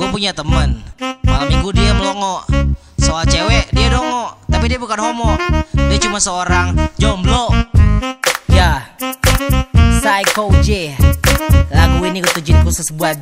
Gue punya temen, malam minggu dia melongo. Soal cewek dia dongo, tapi dia bukan homo. Dia cuma seorang jomblo. Ya, Psycho J. Lagu ini gue tujuin khusus buat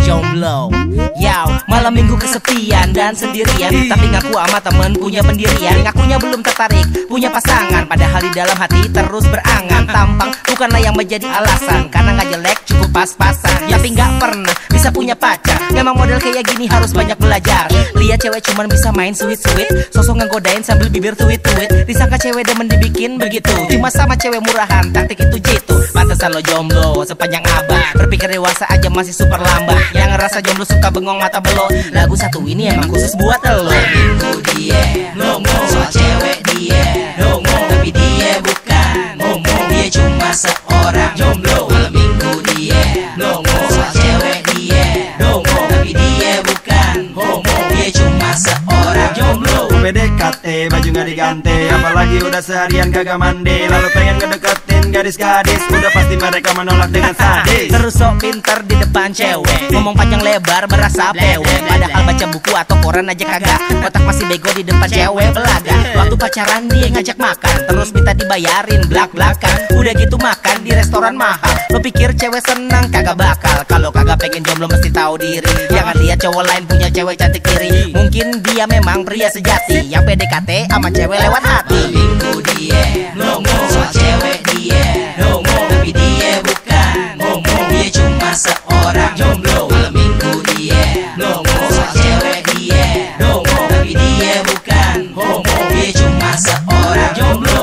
jomblo. Yaw, malam minggu kesepian dan sendirian, tapi ngaku sama temen punya pendirian. Ngakunya belum tertarik, punya pasangan, padahal di dalam hati terus berangan. Tampang bukanlah yang menjadi alasan, karena gak jelek cukup pas-pasan. Tapi gak pernah bisa punya pacar. Memang model kayak gini harus banyak belajar. Lihat cewek cuman bisa main sweet-sweet, sosok ngegodain sambil bibir tuit-tuit. Disangka cewek demen dibikin begitu, cuma sama cewek murahan, taktik itu jitu. Pantesan lo jomblo sepanjang abad, berpikir dewasa aja masih super lambat. Yang ngerasa jomblo suka bengong mata belok. Lagu satu ini emang khusus buat lo. Minggu dia ngomong soal cewek dia ngomong, tapi dia bukan homo. Dia cuma seorang jomblo. Malam minggu dia ngomong soal cewek dia ngomong, tapi dia bukan homo. Dia cuma seorang jomblo. PDKT baju gak diganti, apalagi udah seharian kagak mandi. Lalu pengen ngedeketin gadis-gadis, udah pasti mereka menolak dengan sadis. Terus sok pinter di depan cewek, ngomong panjang lebar berasa PW. Padahal baca buku atau koran aja kagak, otak masih bego di depan cewek belaga. Waktu pacaran dia ngajak makan, terus minta dibayarin blak-blakan. Udah gitu makan di restoran mahal, lo pikir cewek senang? Kagak bakal. Kalau kagak pengen jomblo mesti tahu diri. Jangan lihat cowok lain punya cewek cantik kiri. Mungkin dia memang pria sejati yang PDKT sama cewek lewat hati. Minggu dia ngomong soal cewek dia ngomong, tapi dia bukan homo. Dia cuma seorang jomblo. Malam minggu dia ngomong soal cewek dia ngomong, tapi dia bukan homo. Dia cuma seorang jomblo.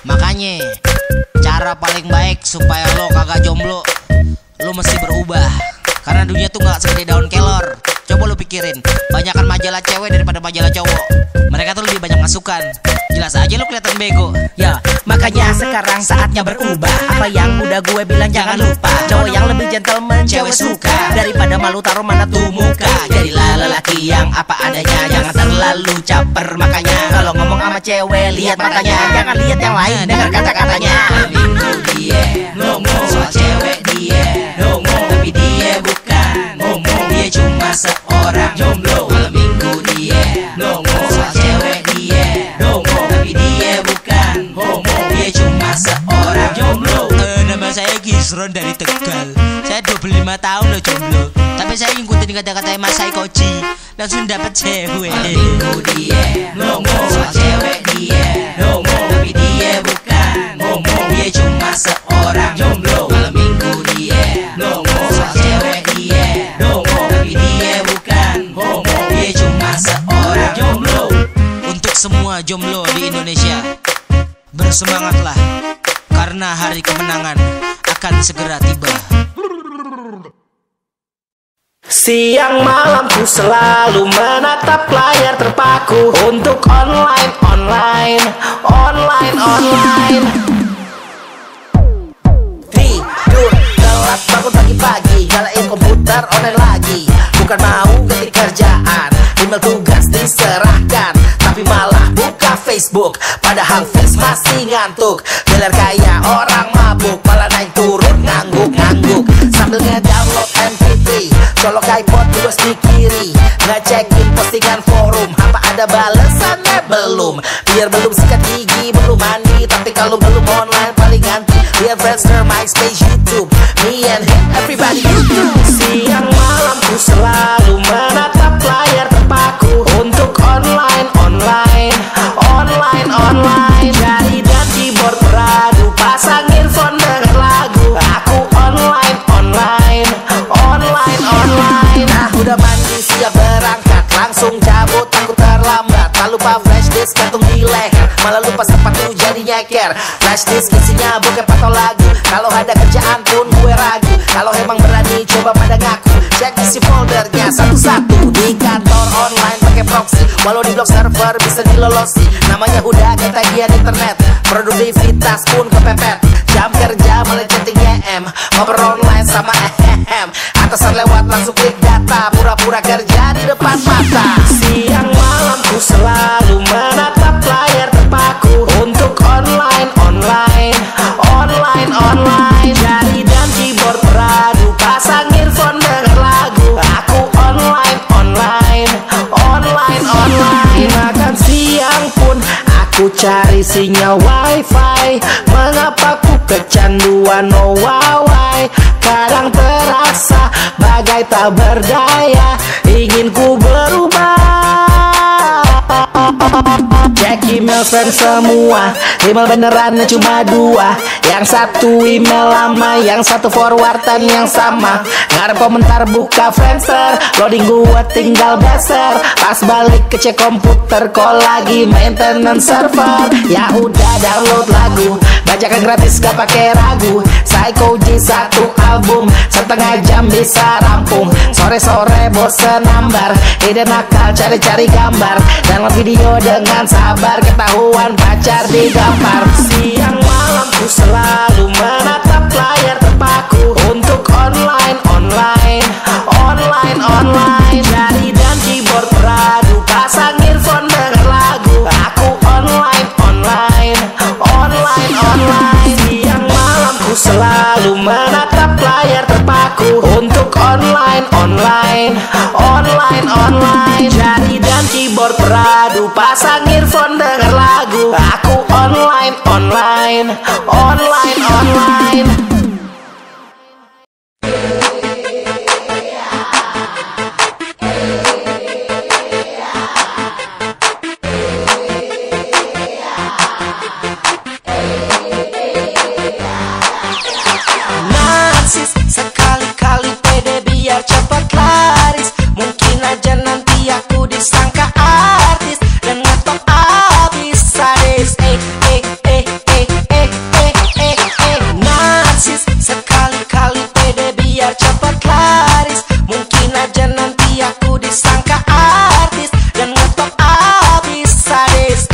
Makanya cara paling baik supaya lo kagak jomblo, lo mesti berubah. Karena dunia tuh gak segede daun kelor. Coba lu pikirin, banyakan majalah cewek daripada majalah cowok. Mereka tuh lebih banyak masukan. Jelas aja lu kelihatan bego. Ya, makanya sekarang saatnya berubah. Apa yang udah gue bilang jangan lupa. Cowok yang lebih gentleman cewek suka, daripada malu taruh mana tuh muka. Jadilah lelaki yang apa adanya, jangan terlalu caper. Makanya kalau ngomong sama cewek lihat matanya, jangan lihat yang lain, dengar kata-katanya. Minggu dia ngomong soal cewek dia ngomong, tapi dia bukan homo. Dia cuma seorang jomblo. Malam minggu dia ngomong soal cewek dia ngomong, tapi dia bukan homo. Dia cuma seorang jomblo. Nama saya Gisron dari Tegal. Saya 25 tahun loh jomblo, tapi saya ngikutin kata-kata Mas Psycho J, langsung dapet cewek. Malam minggu dia ngomong soal cewek dia ngomong, tapi dia bukan homo. Dia cuma seorang jomblo. Malam minggu dia ngomong soal cewek dia ngomong, tapi dia bukan homo. Dia cuma seorang jomblo. Untuk semua jomblo di Indonesia, bersemangatlah, karena hari kemenangan akan segera tiba. Siang malam ku selalu menatap layar terpaku untuk online. Tidur telat bangun pagi-pagi, nyalain komputer online lagi. Bukan mau ganti kerjaan, email tugas diserahkan, tapi malah buka Facebook, padahal face masih ngantuk. Beler kayak orang mabuk, malah naik turun ngangguk-ngangguk sambil ngedownload MP3, colok iPod terus di kiri, ngecekin postingan forum, apa ada balesannya belum. Biar belum sikat gigi, belum mandi, tapi kalau belum online paling nganti. Lihat Friendster, MySpace, YouTube, me and him, everybody YouTube. Siang malam ku selalu menatap layar terpaku untuk online. Jari dan keyboard beradu, pasang earphone denger lagu. Aku online. Nah udah mandi siap berangkat, langsung cabut aku terlambat. Tak lupa flash disk gantung di leher, malah lupa sepatu jadi nyeker. Flash disk isinya bokep atau lagu, kalau ada kerjaan pun gue ragu. Kalau emang berani coba pada ngaku, cek isi foldernya satu-satu. Di kantor online pakai proxy, walau di blog server bisa dilolosi. Namanya udah ketagihan internet, produktivitas pun kepepet. Jam kerja mulai chatting YM, ngobrol online sama atasan lewat langsung klik data, pura-pura kerja di depan mata. Siang malam ku selalu menatap layar terpaku untuk online. Jari dan keyboard beradu, pasang earphone denger lagu. Aku online. sinyal wifi. Mengapa ku kecanduan no why? Kadang terasa bagai tak berdaya, ingin ku berubah. Cek email friend semua, email benerannya cuma 2. Yang satu email lama, yang satu forwardan yang sama. Ngarep komentar buka Friendster, loading gua tinggal beser. Pas balik ke cek komputer, call lagi maintenance server. Ya udah download lagu, bajakan gratis gak pakai ragu. Psycho J 1 album, setengah jam bisa rampung. Sore-sore bosen nambar, ide nakal cari-cari gambar. Download video dengan sabar, ketahuan pacar digampar. Siang malam ku selalu menatap layar terpaku untuk online. Jari dan keyboard beradu, pasang earphone denger lagu. Aku online. Siang malam ku selalu menatap layar terpaku untuk online. Jari dan keyboard beradu, pasang earphone denger lagu. Aku online. Narsis, sekali-kali pede biar cepat laris. Mungkin aja nanti aku disangka artis dan ngetop abis sadis. Narsis, sekali-kali pede biar cepat laris. Mungkin aja nanti aku disangka artis dan ngetop abis sadis.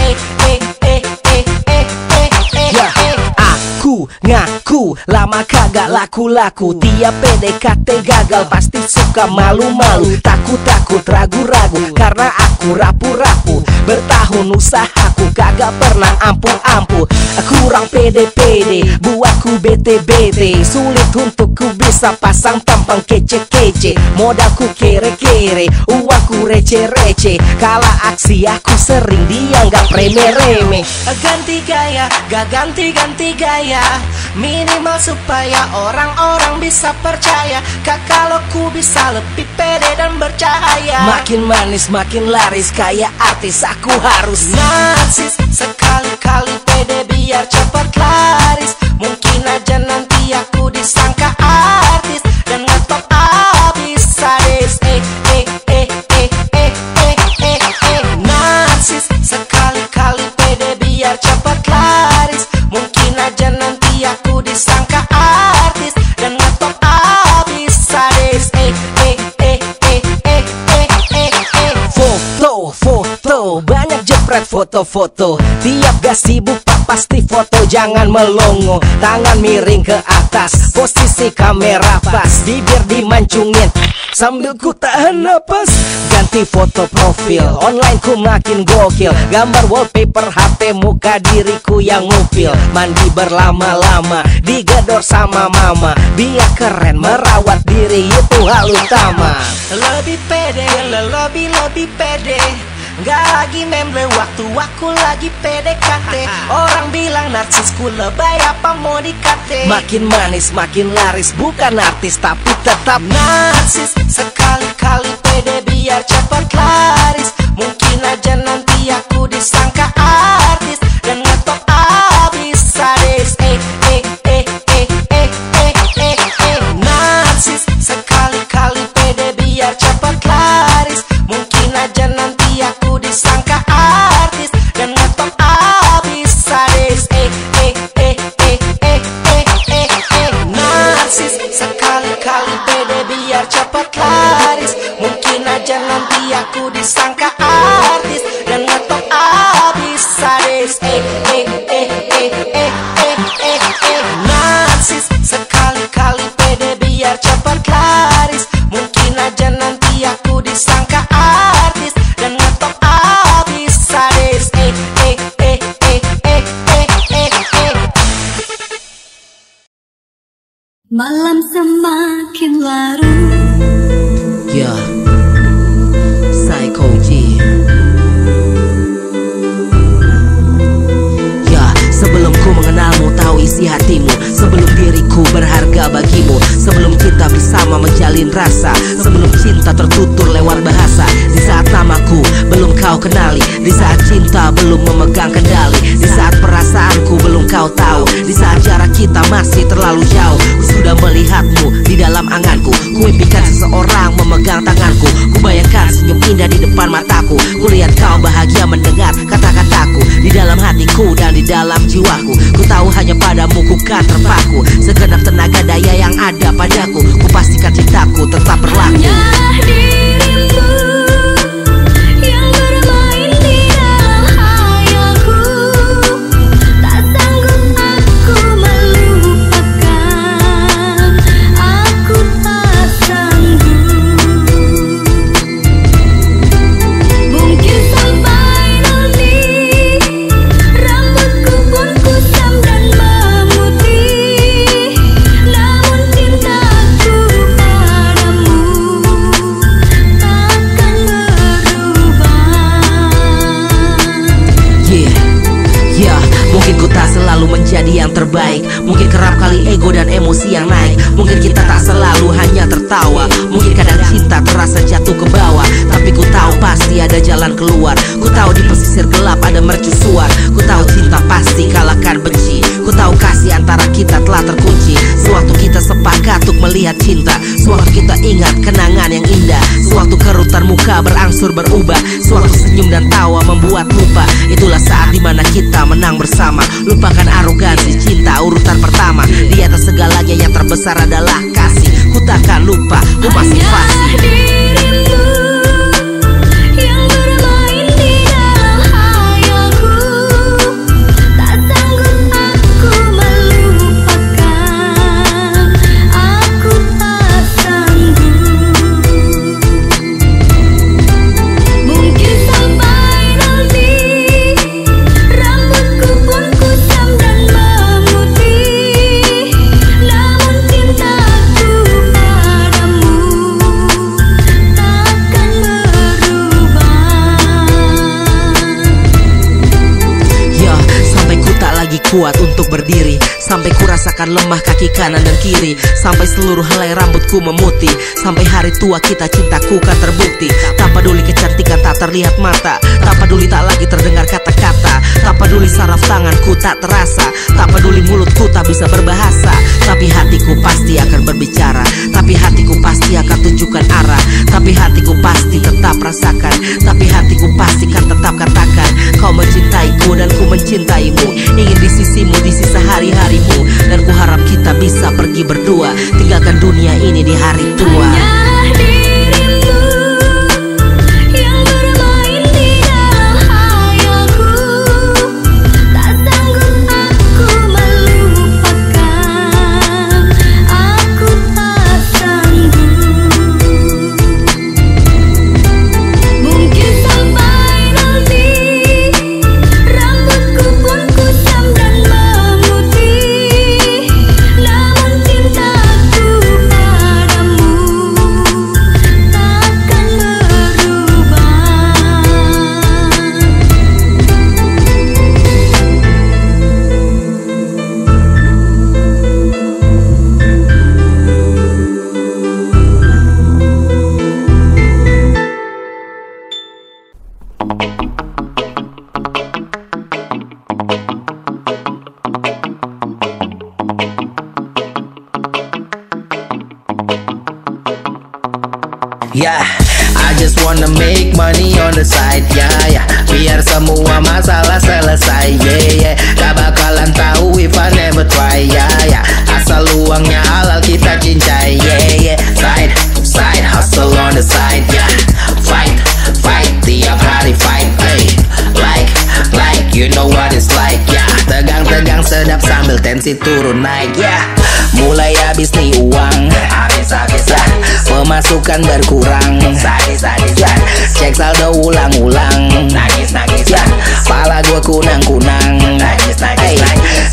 Aku ngaku lama kagak laku-laku, tiap PDKT gagal, pasti suka malu-malu. Takut-takut, ragu-ragu, karena aku rapu-rapu. Bertahun usahaku kagak pernah ampuh-ampuh. Kurang pede-pede, buatku bete-bete. Sulit untuk ku bisa pasang tampang kece-kece. Modalku kere-kere, uangku receh-receh. Kala aksi aku sering dianggap remeh-remeh. Ganti gaya, gak ganti-ganti gaya. Minimal supaya orang-orang bisa percaya. Kalau ku bisa lebih pede dan bercahaya. Makin manis makin laris, kayak artis aku harus narsis. Sekali-kali pede biar cepat laris. Mungkin aja nanti aku disangka artis dan ngetop abis sadis. Narsis, sekali-kali pede biar cepat laris. Mungkin aja nanti aku disangka artis dan ngetop abis sadis. Foto, banyak jepret foto-foto. Tiap gak sibuk pasti foto, jangan melongo. Tangan miring ke atas, posisi kamera pas. Bibir dimancungin sambil ku tahan napas. Ganti foto profil, online ku makin gokil. Gambar wallpaper HP, muka diriku yang ngupil. Mandi berlama-lama, digedor sama mama. Biar keren, merawat diri itu hal utama. Lebih pede, lebih pede. Gak lagi memble waktu aku lagi PDKT. Orang bilang narsisku lebay, apa mau dikate. Makin manis makin laris, bukan artis tapi tetap narsis. Sekali-kali pede biar cepat laris. Mungkin aja nanti aku disangka artis dan ngetop abis sadis. Narsis, sekali-kali pede biar cepat laris. Mungkin aja nanti aku disangka artis dan ngetop abis sadis. Narsis, sekali-kali pede biar cepat laris. Mungkin aja nanti aku disangka artis dan ngetop abis sadis. Narsis, sekali-kali pede biar cepat laris. Mungkin aja nanti aku disangka artis dan ngetop abis sadis. Malam semakin larut. Ya, Psycho J. mata, sebelum cinta tertutur lewat bahasa. Di saat namaku belum kau kenali, di saat cinta belum memegang kendali, di saat perasaanku belum kau tahu, di saat jarak kita masih terlalu jauh. Ku sudah melihatmu di dalam anganku, ku impikan seseorang memegang tanganku, ku bayangkan senyum indah di depan mataku, ku lihat kau bahagia mendengar kata-kataku. Di dalam hatiku dan di dalam jiwaku, ku tahu hanya padamu ku kan terpaku. Segenap tenaga daya yang ada padaku, ku pastikan cintaku tetap berlaku. Hanya dirimu yang bermain di dalam hayalku, tak sanggup aku melupakan, aku tak sanggup. Mungkin sampai nanti rambutku pun kusam dan memutih, namun cintaku padamu takkan berubah. Mungkin ku tak selalu menjadi yang terbaik, mungkin kerap kali ego dan emosi yang naik, mungkin kita tak selalu hanya tertawa, mungkin kadang cinta terasa jatuh ke bawah. Tapi ku tahu pasti ada jalan keluar, ku tahu di pesisir gelap ada mercusuar, ku tahu cinta pasti kalahkan benci, ku tahu kasih antara kita telah terkunci. Sewaktu kita sepakat untuk melihat cinta, sewaktu kita ingat kenangan yang indah, sewaktu kerutan muka berangsur berubah, sewaktu senyum dan tawa membuat lupa, itulah saat dimana kita menang bersama. Lupakan arogansi, cinta urutan pertama, di atas segalanya yang terbesar adalah kasih. Ku takkan lupa, ku masih fasih. Dirimu yang bermain di dalam hayalku, tak sanggup aku melupakan, aku tak sanggup. Mungkin sampai nanti rambutku pun kusam dan memutih, namun cintaku padamu takkan berubah. Sampai ku tak lagi kuat untuk berdiri, sampai ku rasakan lemah kaki kanan dan kiri, sampai seluruh helai rambutku memutih, sampai hari tua kita cintaku kan terbukti. Tak peduli kecantikan tak terlihat mata, tak peduli tak lagi terdengar kata-kata, tak peduli saraf tanganku tak terasa, tak peduli mulutku tak bisa berbahasa, tapi hatiku pasti akan berbicara, tapi hatiku pasti akan tunjukkan arah, tapi hatiku pasti tetap rasakan, tapi hatiku pasti kan tetap katakan, kau mencintaiku dan ku mencintaimu, ingin di sisimu di sisa hari-harimu, dan ku harap kita bisa pergi berdua, tinggalkan dunia ini di hari tua. Hanya dirimu yang bermain di dalam hayalku, tak sanggup aku melupakan, aku tak sanggup. Mungkin sampai nanti rambutku pun kusam dan memutih, namun cintaku padamu takkan berubah. I just wanna make money on the side, biar semua masalah selesai, gak bakalan tahu if I never try, asal uangnya halal kita cincai, side hustle on the side, fight tiap hari fight, like you know what it's like, tegang sedap sambil tensi turun naik, mulai habis nih uang, habis-habisan, pemasukan berkurang, cek saldo ulang-ulang, nangis, pala gua kunang-kunang,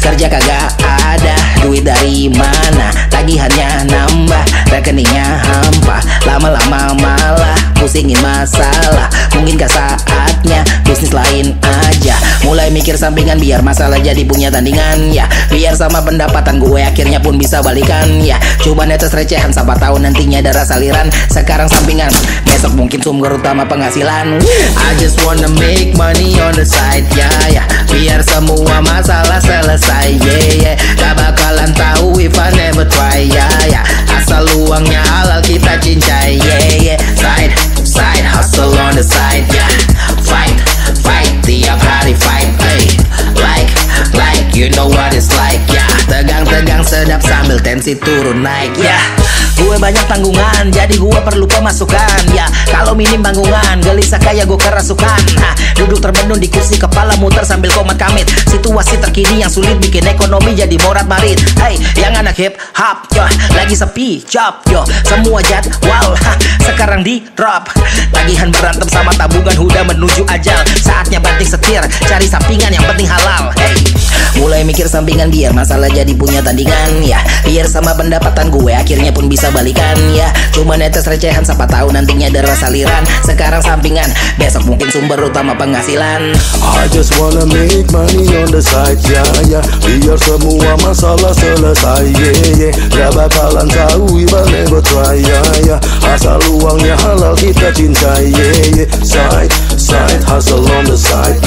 kerja kagak ada, duit dari mana, tagihannya nambah, rekeningnya hampa, lama-lama malah pusingin masalah, mungkinkah saatnya bisnis lain aja, Mulai mikir sampingan biar masalah jadi punya tandingan ya. Biar sama pendapatan gue akhirnya pun bisa balikan ya. Coba netes recehan, siapa tahu nantinya ada rasa aliran. Sekarang sampingan, besok mungkin sumber utama penghasilan. I just wanna make money on the side ya ya. Biar semua masalah selesai yeah yeah. Gak bakalan tahu if I never try ya ya. Asal uangnya halal kita cincai yeah yeah. Side hustle on the side yeah. Fight tiap hari fight hey. Like you know what it's like ya. Tegang sedap sambil tensi turun naik ya. Gue banyak tanggungan, jadi gue perlu pemasukan ya. Kalau minim tanggungan, gelisah kayak gue kerasukan. Duduk terbendung di kursi, kepala muter sambil komat kamit. Situasi terkini yang sulit bikin ekonomi jadi morat marit. Hey, yang anak hip hop yo, lagi sepi job yo. Semua jadwal sekarang di drop. Tagihan berantem sama tabungan udah menuju ajal. Saatnya banting setir, cari sampingan yang penting halal. Hey, mulai mikir sampingan biar masalah jadi punya tandingan ya. Biar sama pendapatan gue akhirnya pun bisa balikan ya. Cuma netes recehan, siapa tahu nantinya ada rasa aliran. Sekarang sampingan, besok mungkin sumber utama penghasilan. I just wanna make money on the side ya ya. Biar semua masalah selesai yeah yeah. Gak bakalan tahu if I never try ya ya. Asal uangnya halal kita cincai yeah yeah. Side hustle on the side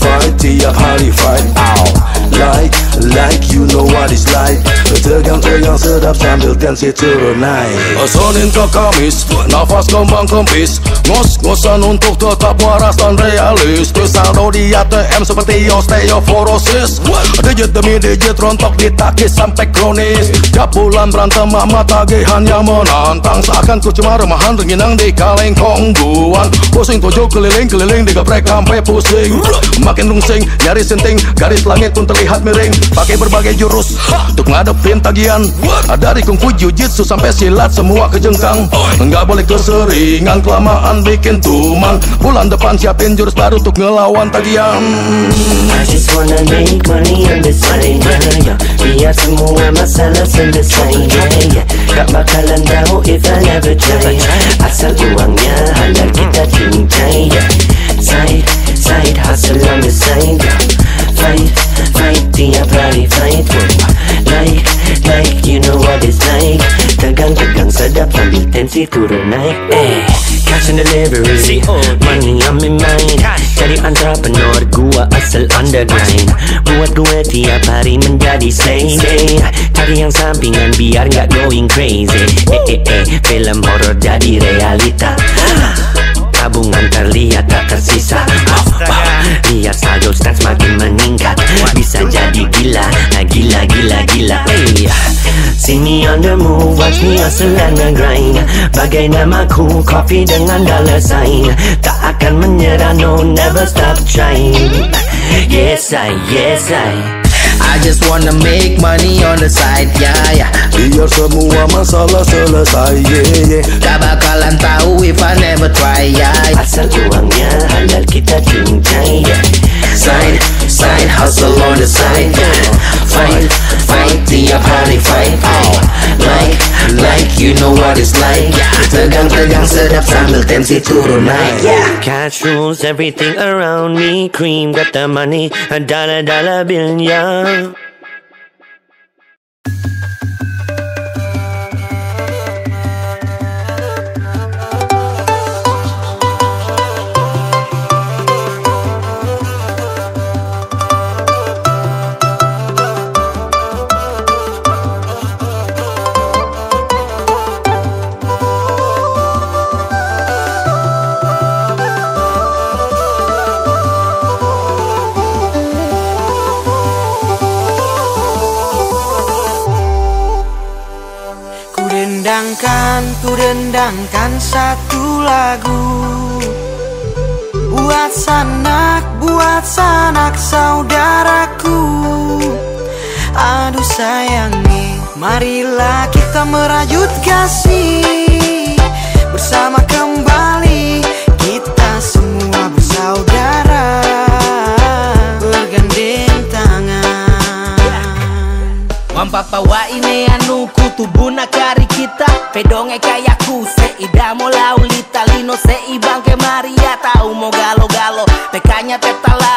Fight tiap hari fight Like you know what it's like. Tegang sedap sambil tensi turun naik. Senin ke Kamis, nafas kembang kempis. Ngos-ngosan untuk tetap waras dan realis. Saldo di ATM seperti osteoporosis. Digit demi digit rontok ditakis sampai kronis. Tiap bulan berantem sama tagihannya menantang. Seakan ku cuma remahan renginang di kaleng kongguan. Pusing tujuh keliling digeprek sampai pusing. Makin rungsing, nyari senting, garis langit pun terlihat miring. Pakai berbagai jurus untuk ngadepin tagihan. Dari kungfu jiu-jitsu sampai silat semua kejengkang. Nggak boleh keseringan, kelamaan bikin tuman. Bulan depan siapin jurus baru untuk ngelawan tagihan. I just wanna make money on the side yeah. Biar semua masalah selesai yeah. Gak bakalan tahu if I never try. Asal uangnya halal kita cincai yeah. Side hustle on the side yeah. Fight tiap hari fight Like you know what it's like. Tegang sedap sambil tensi turun naik Cash and delivery, money on my mind. Jadi entrepreneur gua asal undergrind. Buat gue tiap hari menjadi slave. Cari yang sampingan biar gak going crazy. Film horror jadi realita. Tabungan terlihat tak tersisa. Lihat saldo stats makin meningkat. Bisa jadi gila. See me on the move, watch me hustle and grind. Bagai namaku, coffee dengan dollar sign. Tak akan menyerah, no, never stop trying. Yes I I just wanna make money on the side ya ya. Biar semua masalah selesai yeah yeah. Gak bakalan tahu if I never try ya. Asal uangnya halal kita cincai yeah. Side hustle on the side yeah. Fight tiap hari fight Like you know what it's like yeah. Tegang sedap sambil tensi turun naik yeah. Cash rules everything around me. Cream got the money, a dollar bill yeah. Ku dendangkan satu lagu buat sanak saudaraku. Aduh sayangi, marilah kita merajut kasih bersama kembali. Kita semua bersaudara, bergandeng tangan. Wampapa wa ine anu kutubuna kari kita. Pedonge kayaku seida mo laulita lino seibang ke Maria tau mo galo-galo. Pekanya tetala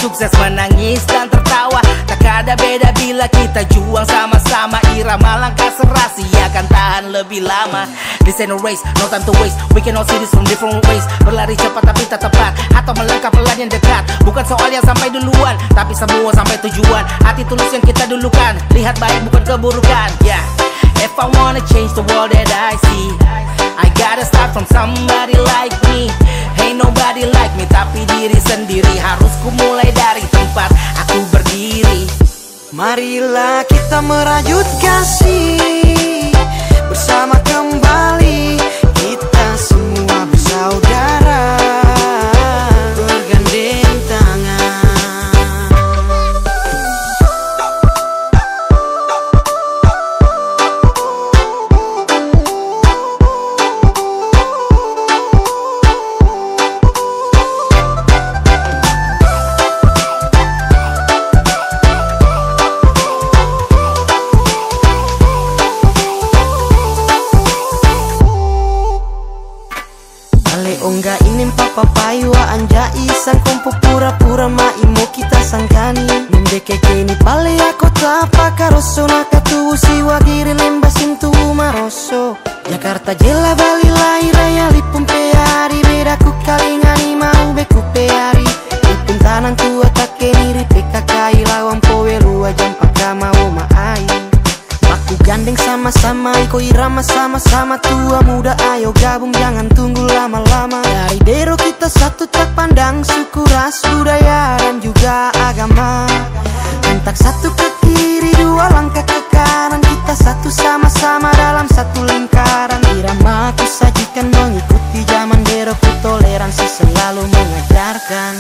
sukses menangis dan tertawa. Tak ada beda bila kita juang sama-sama. Irama langkah serasi akan tahan lebih lama. This ain't a race, no time to waste. We can all see this from different ways. Berlari cepat tapi tak tepat, atau melangkah pelan yang dekat. Bukan soal yang sampai duluan, tapi semua sampai tujuan. Hati tulus yang kita dulukan, lihat baik bukan keburukan. Yeah. If I wanna change the world that I see, I gotta start from somebody like me. Ain't nobody like me, tapi diri sendiri. Harus ku mulai dari tempat aku berdiri. Marilah kita merajut kasih bersama kembali. Kita semua bersaudara, bergandeng tangan. Ongga inin papa paiwa anjai sang kompo pura-pura maimu kita sangkani. Mendeke kini pale aku tapa karoso nakatu siwa giri lembasin tu maroso. Jakarta jela Bali lai raya lipum peari bedaku kalingani mau beku peari. Lipum tanang tua tak keniri PKK lawan powe lua jam paka mau maai. Aku gandeng sama-sama, iko irama sama-sama. Tua muda ayo gabung jangan tunggu lama-lama. Dari dero kita satu tak pandang suku, ras, budaya dan juga agama. Antak satu ke kiri, dua langkah ke kanan. Kita satu sama-sama dalam satu lingkaran. Irama aku sajikan mengikuti zaman dero ku toleransi selalu mengajarkan.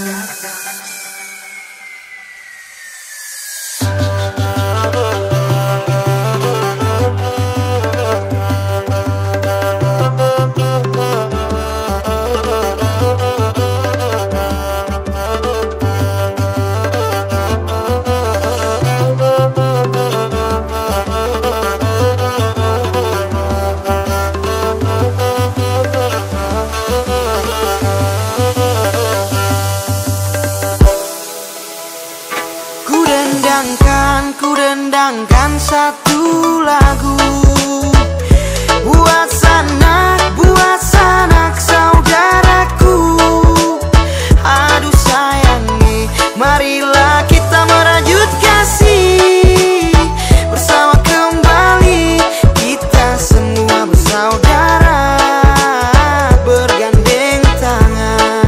Ku dendangkan satu lagu buat sanak saudaraku. Aduh sayangi, marilah kita merajut kasih bersama kembali. Kita semua bersaudara, bergandeng tangan.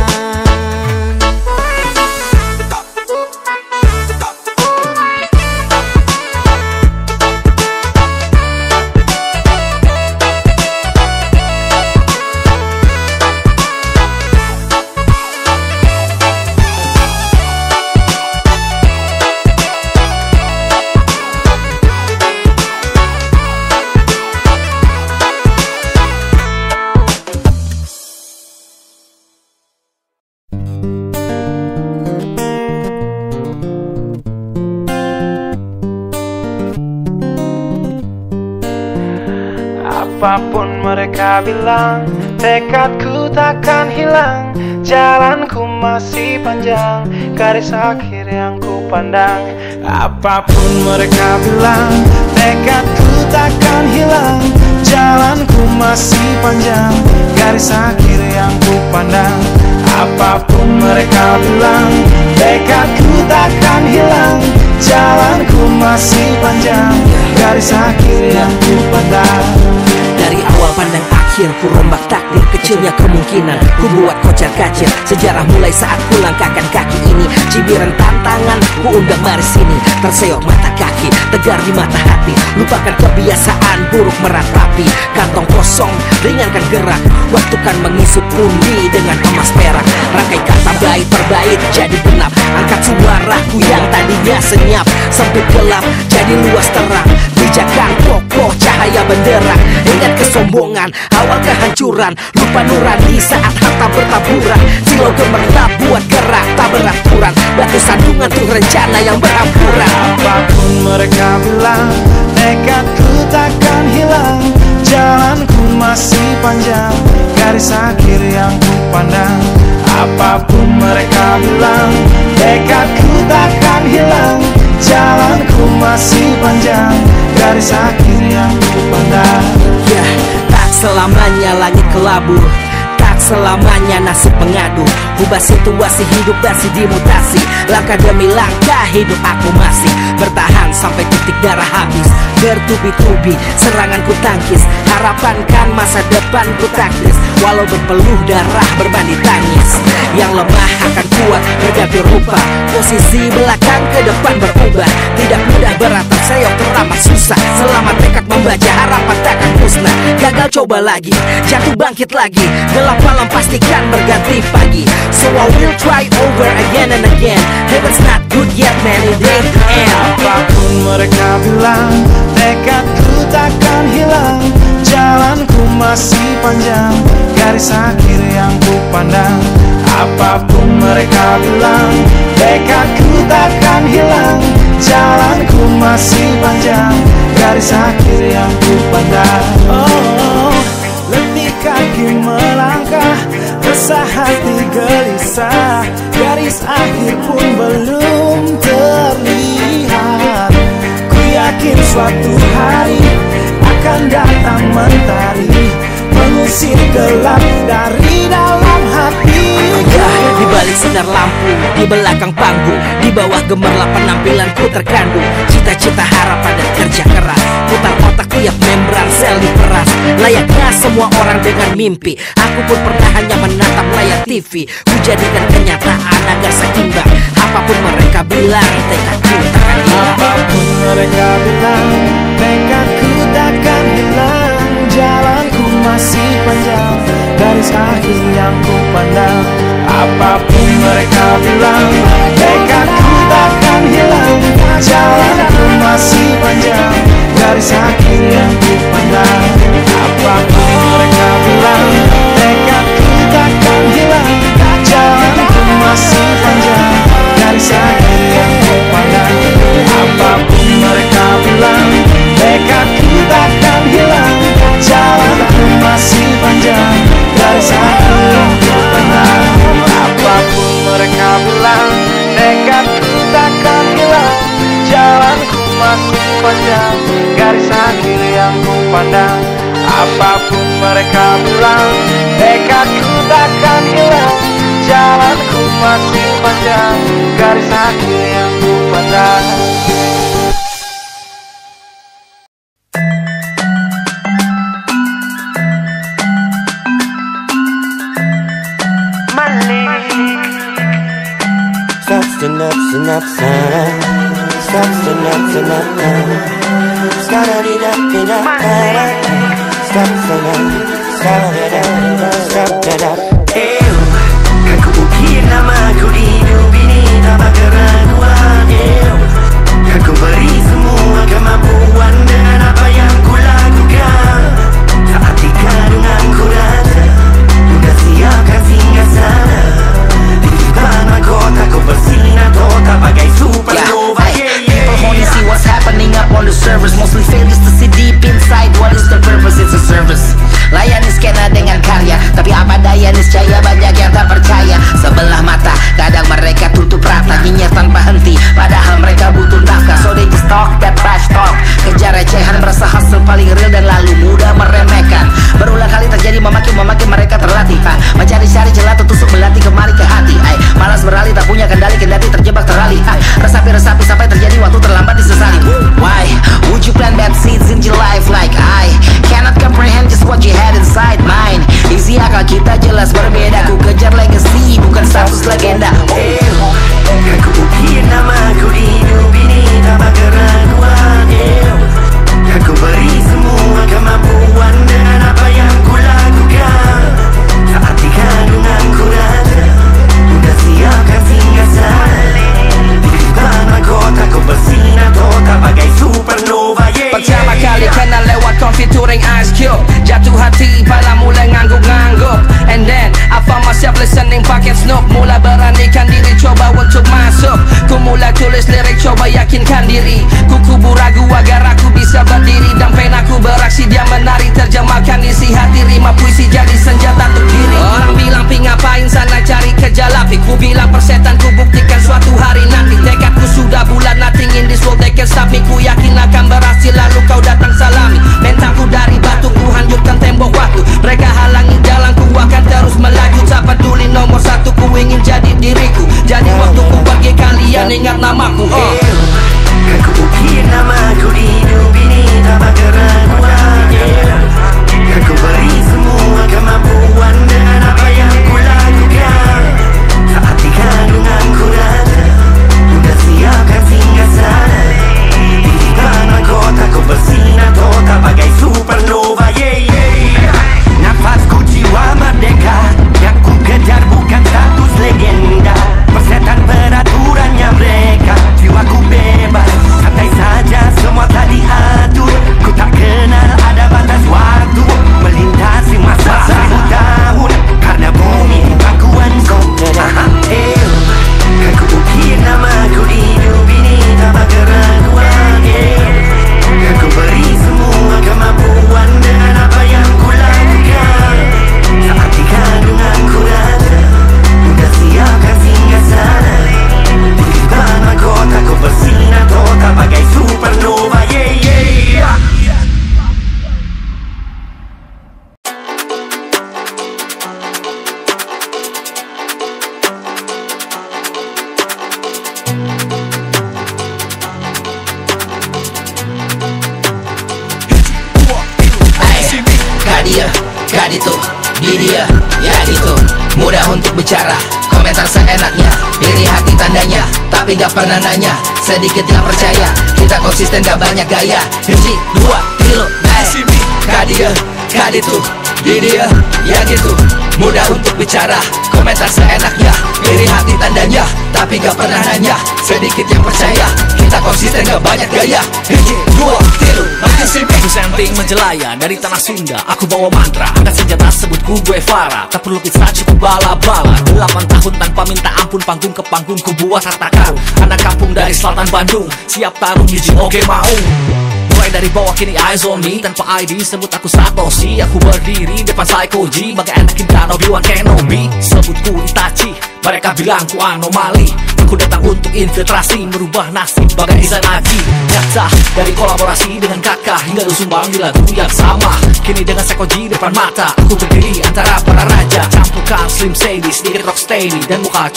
Apapun mereka bilang, tekadku takkan hilang. Jalanku masih panjang, garis akhir yang ku pandang. Apapun mereka bilang, tekadku takkan hilang. Jalanku masih panjang, garis akhir yang ku pandang. Apapun mereka bilang, tekadku takkan hilang. Jalanku masih panjang, garis akhir yang ku pandang. Dari awal pandang akhir, ku rombak takdir. Kecilnya kemungkinan ku buat kocar kacir. Sejarah mulai saat ku langkahkan kaki ini. Cibiran tantangan ku undang mari sini. Terseok mata kaki, tegar di mata hati. Lupakan kebiasaan buruk meratapi. Kantong kosong, ringankan gerak. Waktu kan mengisi pundi dengan emas perak. Rangkai kata bait per bait jadi genap. Angkat suaraku yang tadinya senyap. Sempit gelap jadi luas terang. Pijakan kokoh cahaya benderang. Ingat kesombongan, awal kehancuran. Lupa nurani saat harta bertaburan. Silau gemerlap buat gerak tak beraturan. Batu sandungan tuh rencana yang berampuran. Apapun mereka bilang, tekadku takkan hilang. Jalanku masih panjang, garis akhir yang ku pandang. Apapun mereka bilang, tekadku takkan hilang. Jalanku masih panjang, garis akhir yang ku pandang. Ya, tak selamanya langit kelabu, tak selamanya nasib mengadu. Ubah situasi hidup masih dimutasi. Langkah demi langkah hidup aku masih bertahan sampai titik darah habis. Bertubi-tubi serangan ku tangkis, harapankan masa depan ku taktis. Walau berpeluh darah berbanding tangis, yang lemah akan kuat berganti rupa. Posisi belakang ke depan berubah, tidak mudah beratap seyok teramat susah. Selama tekad membaca harapan takkan musnah. Gagal coba lagi, jatuh bangkit lagi. Gelap malam pastikan berganti pagi. So I will try over again and again. Heaven's not good yet man, it ain't the end. Apapun mereka bilang, tekadku takkan hilang. Jalanku masih panjang, garis akhir yang ku pandang. Apapun mereka bilang, tekadku takkan hilang. Jalanku masih panjang, garis akhir yang ku pandang. Oh, letih kaki melangkah, resah hati gelisah. Garis akhir pun belum terlihat. Ku yakin suatu hari akan datang mentari, mengusir gelap dari dalam hati. Di balik sinar lampu, di belakang panggung, di bawah gemerlap penampilanku terkandung cita-cita, harapan dan kerja keras. Putar otak tiap membran sel diperas. Layaknya semua orang dengan mimpi, aku pun pernah hanya menatap layar TV. Ku jadikan kenyataan agar seimbang. Apapun mereka bilang, tekadku takkan hilang. Apapun mereka bilang, tekadku takkan hilang. Jalanku masih panjang, garis akhir yang ku pandang. Apapun mereka bilang, tekadku takkan hilang. Jalanku masih panjang, garis akhir yang ku pandang. Apapun mereka bilang, tekadku takkan hilang. Jalanku masih panjang, garis akhir yang ku pandang. Apapun mereka bilang, tekadku takkan hilang. Jalanku masih panjang, garis akhir yang ku pandang. Apapun mereka bilang, tekadku takkan hilang. Jalanku masih panjang, garis akhir yang ku pandang. Apapun mereka bilang, tekadku takkan hilang. Jalanku masih panjang, garis akhir yang ku pandang. Aku ukir namaku di hidup ini tanpa keraguan. Aku beri semua kemampuan dengan apa yang ku lakukan. Saat kandunganku rasa, udah siapkan singgah sana. Di depan mahkota ku bersinar total bagai supernova. People only see what's happening up on the surface. Mostly failures to see deep inside. What is the purpose? It's a service. Layani skena dengan karya, tapi apa daya niscaya banyak yang tak percaya. Sebelah mata, kadang mereka tutup rata, nyinyir tanpa henti, padahal mereka butuh nafkah. So they just talk that trash talk, kejar recehan, merasa hasil paling real dan lalu mudah meremehkan. Berulang kali terjadi memaki-memaki mereka terlatih, mencari-cari celah tertusuk belati kemari ke hati. Malas beralih tak punya kendali, kendati terjebak teralih. Resapi-resapi sampai terjadi waktu terlambat disesali. Why would you plant bad seeds in your life like I cannot comprehend just what you had inside mine. Isi akal kita jelas berbeda. Ku kejar legacy bukan status legenda. Aku ukir namaku di hidup ini tanpa keraguan. Kaditu, di dia, ya gitu. Mudah untuk bicara, komentar seenaknya. Iri hati tandanya, tapi gak pernah nanya. Sedikit yang percaya, kita konsisten gak banyak gaya. Hiji, dua, tilu, Kadia, kaditu, di dia, ya gitu. Mudah untuk bicara, komentar seenaknya. Iri hati tandanya, tapi gak pernah nanya. Sedikit yang percaya, kita konsisten gak banyak gaya. Hiji, dua, tilu, Aku senting menjelaya dari tanah Sunda. Aku bawa mantra, angkat senjata sebutku Guevara. Tak perlu pizza cukup bala-bala. 8 tahun tanpa minta ampun, panggung ke panggung ku buat harta karun. Anak kampung dari selatan Bandung, siap tarung hiji oke mau. Mulai dari bawah kini eyes on me. Tanpa ID sebut aku Satoshi. Aku berdiri depan Psycho G bagai Anakin dan Obi-Wan Kenobi. Sebutku Itachi, mereka bilang ku anomali. Aku datang untuk infiltrasi, merubah nasib bagai Izanagi. Nyata dari kolaborasi dengan kakak hingga lu sumbang di lagu yang sama. Kini dengan Sekoji depan mata, aku berdiri antara para raja. Campurkan Slim Shady, sedikit rocksteady dan muka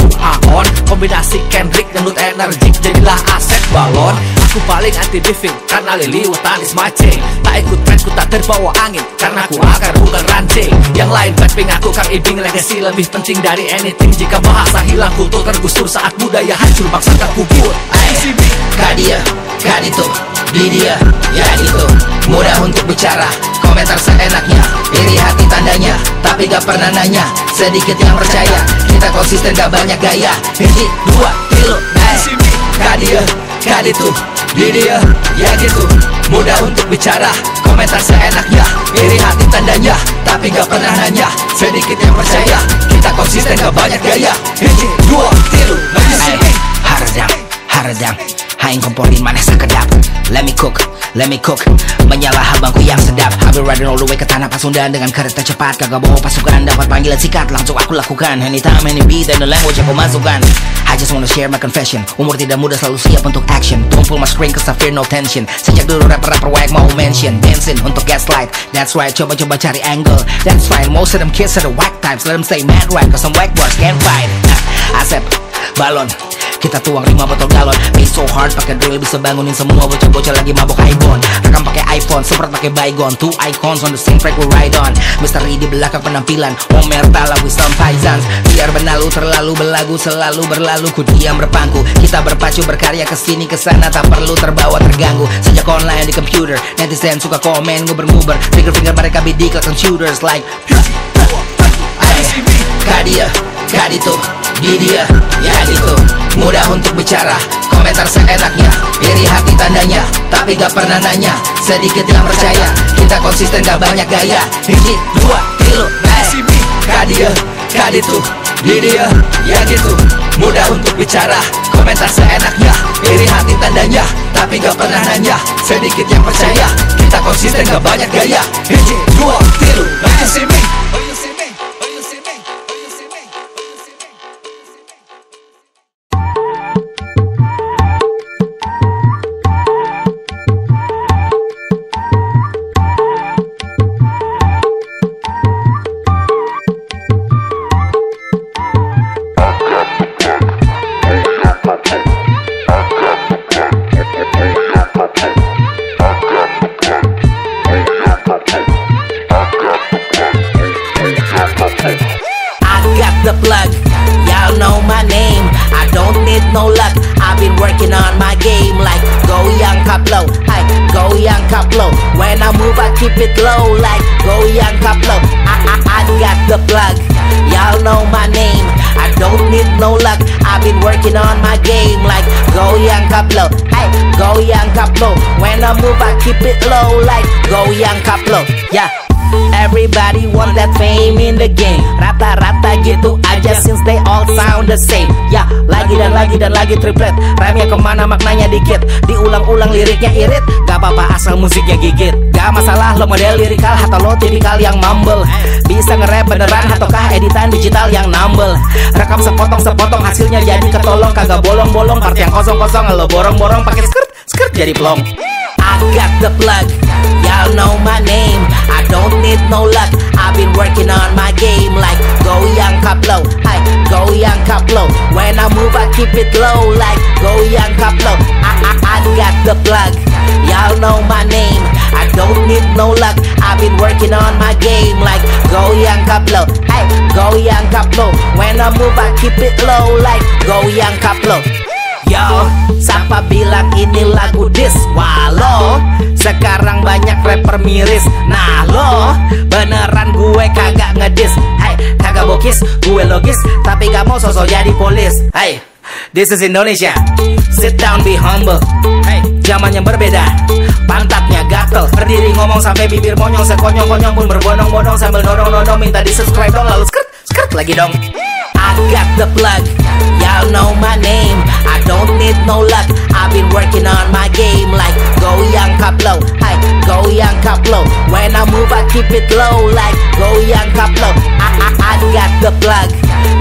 on. Kombinasi Kendrick dan Lut energik, jadilah aset balon. Aku paling anti beefing karena liliwatan is my chain. Tak ikut tren, ku tak terbawa angin karena aku akar bukan ranting. Yang lain Blackpink, aku Kang Ibing. Legacy lebih penting dari anything. Jika bahasa hilang, kultur tergusur saat budaya hancur, bangsa terkubur. Kadia, kaditu, di dia, ya gitu. Mudah untuk bicara, komentar seenaknya. Iri hati tandanya, tapi gak pernah nanya. Sedikit yang percaya, kita konsisten gak banyak gaya. Hiji, dua, tilu, Kadia, kaditu, di dia, ya gitu. Mudah untuk bicara, komentar seenaknya. Iri hati tandanya, tapi gak pernah nanya. Sedikit yang percaya, kita konsisten gak banyak gaya. Hiji, dua, tilu, Haradang, haing komporin maneh sakedap. Let me cook, menyalah abangku yang sedap. I'll be riding all the way ke tanah Pasundan dengan kereta cepat. Kagak bawa pasukan, dapat panggilan sikat, langsung aku lakukan. Anytime, any beat, and the language aku masukkan. I just wanna share my confession. Umur tidak muda, selalu siap untuk action. Don't pull my string cause I fear no tension. Sejak dulu rapper-rapper wack mau mention. Dancing untuk gaslight, that's right, coba-coba cari angle. That's fine, most of them kids are the whack types. Let them stay mad right cause some whack boys can't fight. Asep, balon, kita tuang 5 botol galon. Pay so hard, pakai drill bisa bangunin semua bocah-bocah lagi mabok iPhone. Rekam pakai iPhone, semprot pakai Baygon. Two icons on the same track we ride on. Misteri di belakang penampilan, Omerta lagu some paisans. Biar benalu terlalu belagu, selalu berlalu ku diam berpangku. Kita berpacu berkarya kesini kesana, tak perlu terbawa terganggu. Sejak online di computer, netizen suka komen nguber-nguber. Finger mereka bidik like shooters like Kadia, kaditu, di dia, ya gitu. Mudah untuk bicara, komentar seenaknya. Iri hati tandanya, tapi gak pernah nanya. Sedikit yang percaya, kita konsisten gak banyak gaya. Hiji, dua, tilu, Kadia, kaditu, di dia, ya gitu. Mudah untuk bicara, komentar seenaknya. Iri hati tandanya, tapi gak pernah nanya. Sedikit yang percaya, kita konsisten gak banyak gaya. Hiji, dua, tilu, the plug, y'all know my name. I don't need no luck, I've been working on my game. Like go young Kaplo, I go young Kaplo. When I move I keep it low. Like go young Kaplo, I got the plug, y'all know my name. I don't need no luck, I've been working on my game. Like go young Kaplo, I go young Kaplo. When I move I keep it low. Like go young Kaplo, yeah. Everybody want that fame in the game. Rata-rata gitu aja since they all sound the same. Ya, lagi dan lagi dan lagi triplet. Rhyme-nya kemana maknanya dikit. Diulang-ulang liriknya irit. Gak apa-apa asal musiknya gigit. Gak masalah lo model lirikal atau lo tipikal yang mumble. Bisa nge-rap beneran ataukah editan digital yang numble. Rekam sepotong-sepotong hasilnya jadi ketolong. Kagak bolong-bolong part yang kosong-kosong. Lo borong-borong pakai skirt jadi plong. I got the plug, y'all know my name. I don't need no luck, I've been working on my game. Like go young Kaplo, I go young Kaplo. When I move I keep it low. Like go young Kaplo, I got the plug, y'all know my name. I don't need no luck, I've been working on my game. Like go kaplo, hey, goyang kaplo. When I move I keep it low like goyang kaplo. Yo, siapa bilang ini lagu diss? Walau sekarang banyak rapper miris. Nah lo, beneran gue kagak ngedis. Hey, kagak bokis, gue logis, tapi gak mau sosok jadi polis. Hey, this is Indonesia. Sit down, be humble. Hey, zamannya berbeda, pantatnya gatel, berdiri ngomong sampai bibir monyong, sekonyong-konyong pun berbondong-bondong sambil nodong-nodong minta di subscribe dong, lalu skirt lagi dong. I got the plug, y'all know my name. I don't need no luck, I've been working on my game like goyang kaplo, hey, goyang kaplo. When I move I keep it low like goyang kaplo. I got the plug,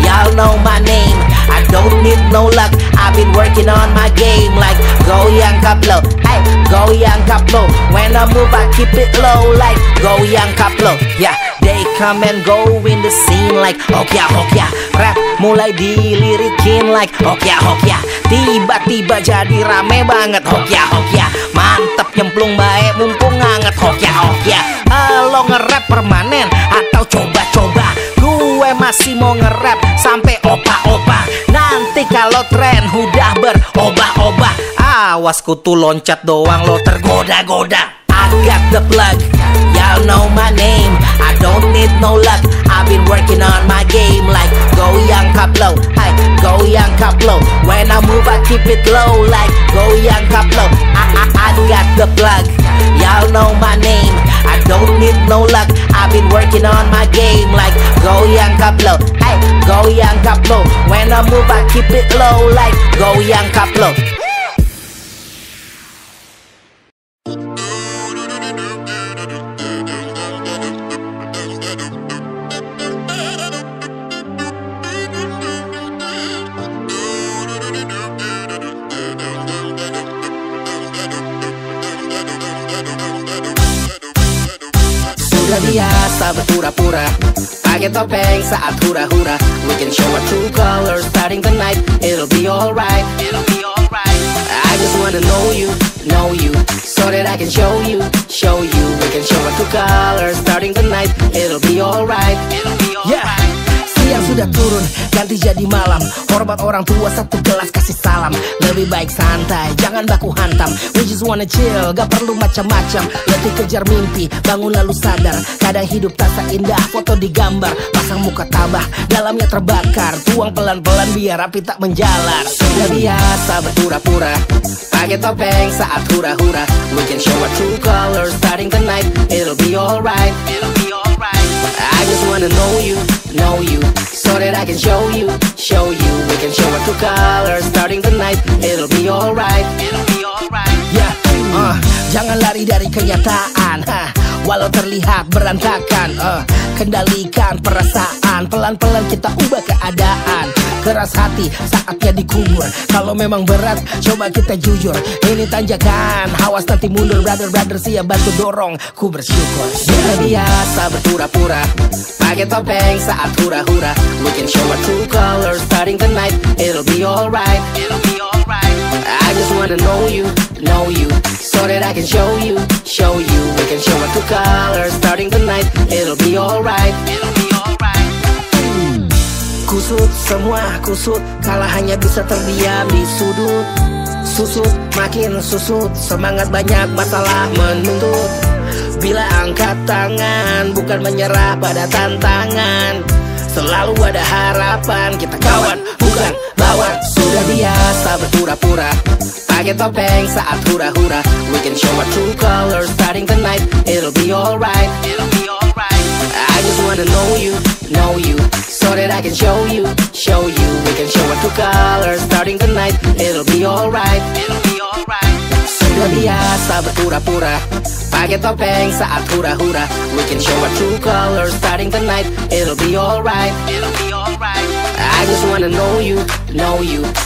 y'all know my name. I don't need no luck, I've been working on my game like goyang kaplo, hey, goyang kaplo. When I move I keep it low like goyang kaplo. Yeah, they come and go in the scene like hokya hokya. Rap mulai dilirikin like hokya hokya. Tiba-tiba jadi rame banget hokya hokya. Mantep nyemplung bae mumpung nganget hokya hokya. Lo nge-rap permanen atau coba-coba? Gue masih mau nge-rap sampai opa-opa. Nanti kalau tren udah berubah-ubah, awas kutu loncat doang lo tergoda-goda. I got the plug, y'all know my name. I don't need no luck, I've been working on my game like goyang kaplo, hey, goyang kaplo. When I move I keep it low like goyang kaplo. I got the plug, y'all know my name. I don't need no luck, I've been working on my game like goyang kaplo, hey, goyang kaplo. When I move I keep it low like goyang kaplo. Sudah biasa berpura-pura, pakai topeng saat hura-hura. We can show our true colors starting tonight. It'll be alright, it'll be alright. I just wanna know you, so that I can show you. We can show our true colors starting tonight. It'll be alright, it'll be alright. Siang sudah turun, ganti jadi malam. Hormat orang tua, satu gelas kasih salam. Lebih baik santai, jangan baku hantam. We just wanna chill, gak perlu macam-macam. Letih kejar mimpi, bangun lalu sadar. Kadang hidup tak seindah, foto digambar. Pasang muka tabah, dalamnya terbakar. Tuang pelan-pelan biar api tak menjalar. Sudah biasa berpura-pura, pakai topeng saat hura-hura. We can show our true colors starting tonight. It'll be alright, it'll be alright. I just wanna know you, so that I can show you. We can show our true colors starting tonight. It'll be alright, it'll be alright. Yeah, jangan lari dari kenyataan, walau terlihat berantakan. Kendalikan perasaan, pelan-pelan kita ubah keadaan. Keras hati saatnya dikubur. Kalau memang berat, coba kita jujur. Ini tanjakan, awas nanti mundur. Brother siap bantu dorong, ku bersyukur. Sudah biasa berpura-pura, pakai topeng saat hura-hura. We can show our true colors starting tonight. It'll be alright, it'll be alright. I just wanna know you, so that I can show you. We can show our true colors starting tonight. It'll be alright, it'll be alright. Kusut semua kusut, kalah hanya bisa terdiam di sudut. Susut makin susut, semangat banyak masalah menuntut. Bila angkat tangan, bukan menyerah pada tantangan. Selalu ada harapan, kita kawan bukan lawan. Sudah biasa berpura-pura, pakai topeng saat hura-hura. We can show our true colors starting tonight. It'll be alright, it'll be alright. I just wanna know you, so that I can show you. We can show our true colors starting tonight. It'll be alright, it'll be alright. Sudah biasa berpura-pura, pakai topeng saat hura-hura. We can show our true colors starting tonight. It'll be alright, it'll be alright. I just wanna know you,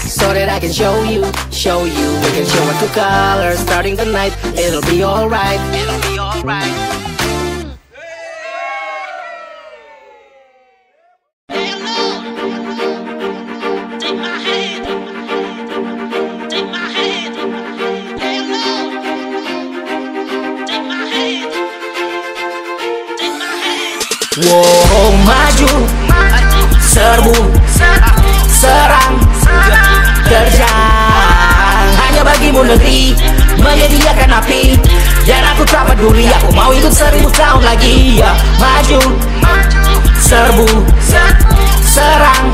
so that I can show you. We can show our true colors starting tonight. It'll be alright, it'll be alright. Wow, maju, serbu, serang, terjang. Hanya bagimu negeri menyediakan api, dan aku tak peduli, aku mau hidup 1000 tahun lagi. Ya, maju, serbu, serang,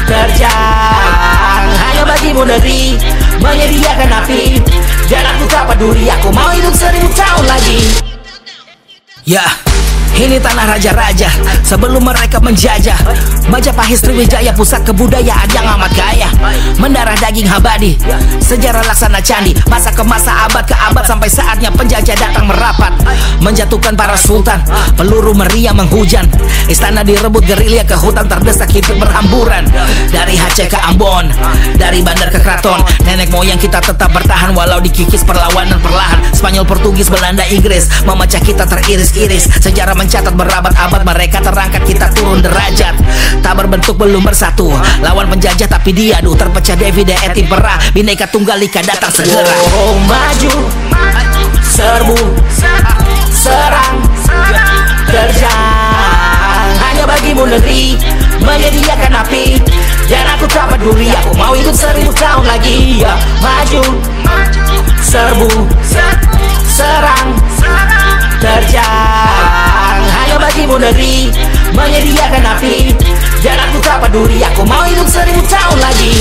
terjang. Hanya bagimu negeri menyediakan api, dan aku tak peduli, aku mau hidup 1000 tahun lagi. Ya, ini tanah raja-raja sebelum mereka menjajah. Majapahit Sriwijaya pusat kebudayaan yang amat kaya, mendarah daging abadi, sejarah laksana candi, masa ke masa, abad ke abad, sampai saatnya penjajah datang merapat, menjatuhkan para sultan. Peluru meriam menghujan, istana direbut gerilya, ke hutan terdesak hidup berhamburan. Dari Aceh ke Ambon, dari bandar ke keraton, nenek moyang kita tetap bertahan walau dikikis perlawanan perlahan. Spanyol, Portugis, Belanda, Inggris memecah kita teriris-iris. Sejarah mencatat berabad-abad mereka terangkat, kita turun derajat. Tak berbentuk belum bersatu, lawan penjajah tapi diadu, terpecah divide et impera, bineka tunggal ika datang segera. Oh, maju, serbu, serang, terjang. Hanya bagimu negeri menyediakan api, dan aku tak peduli, aku mau hidup 1000 tahun lagi. Ya, maju, serbu, serang, terjang. Hanya bagimu negeri menyediakan api, dan aku tak peduli, aku mau hidup 1000 tahun lagi.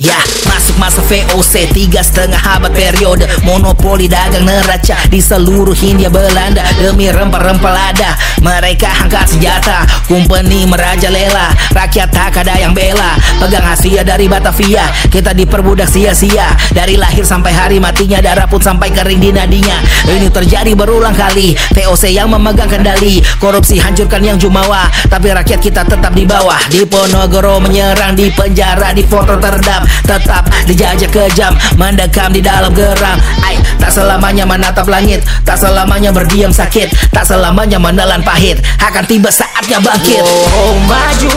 Ya, masuk masa VOC 3,5 abad periode, monopoli dagang neraca di seluruh Hindia Belanda. Demi rempah-rempah lada mereka angkat senjata, kumpeni merajalela, rakyat tak ada yang bela. Pegang Asia dari Batavia, kita diperbudak sia-sia. Dari lahir sampai hari matinya, darah pun sampai kering di nadinya. Ini terjadi berulang kali, VOC yang memegang kendali, korupsi hancurkan yang jumawa, tapi rakyat kita tetap di bawah. Diponegoro menyerang, di penjara di Fort Rotterdam, tetap dijajah kejam, mendekam di dalam geram. Ay, tak selamanya menatap langit, tak selamanya berdiam sakit, tak selamanya menelan pahit, akan tiba saatnya bangkit. Oh, maju,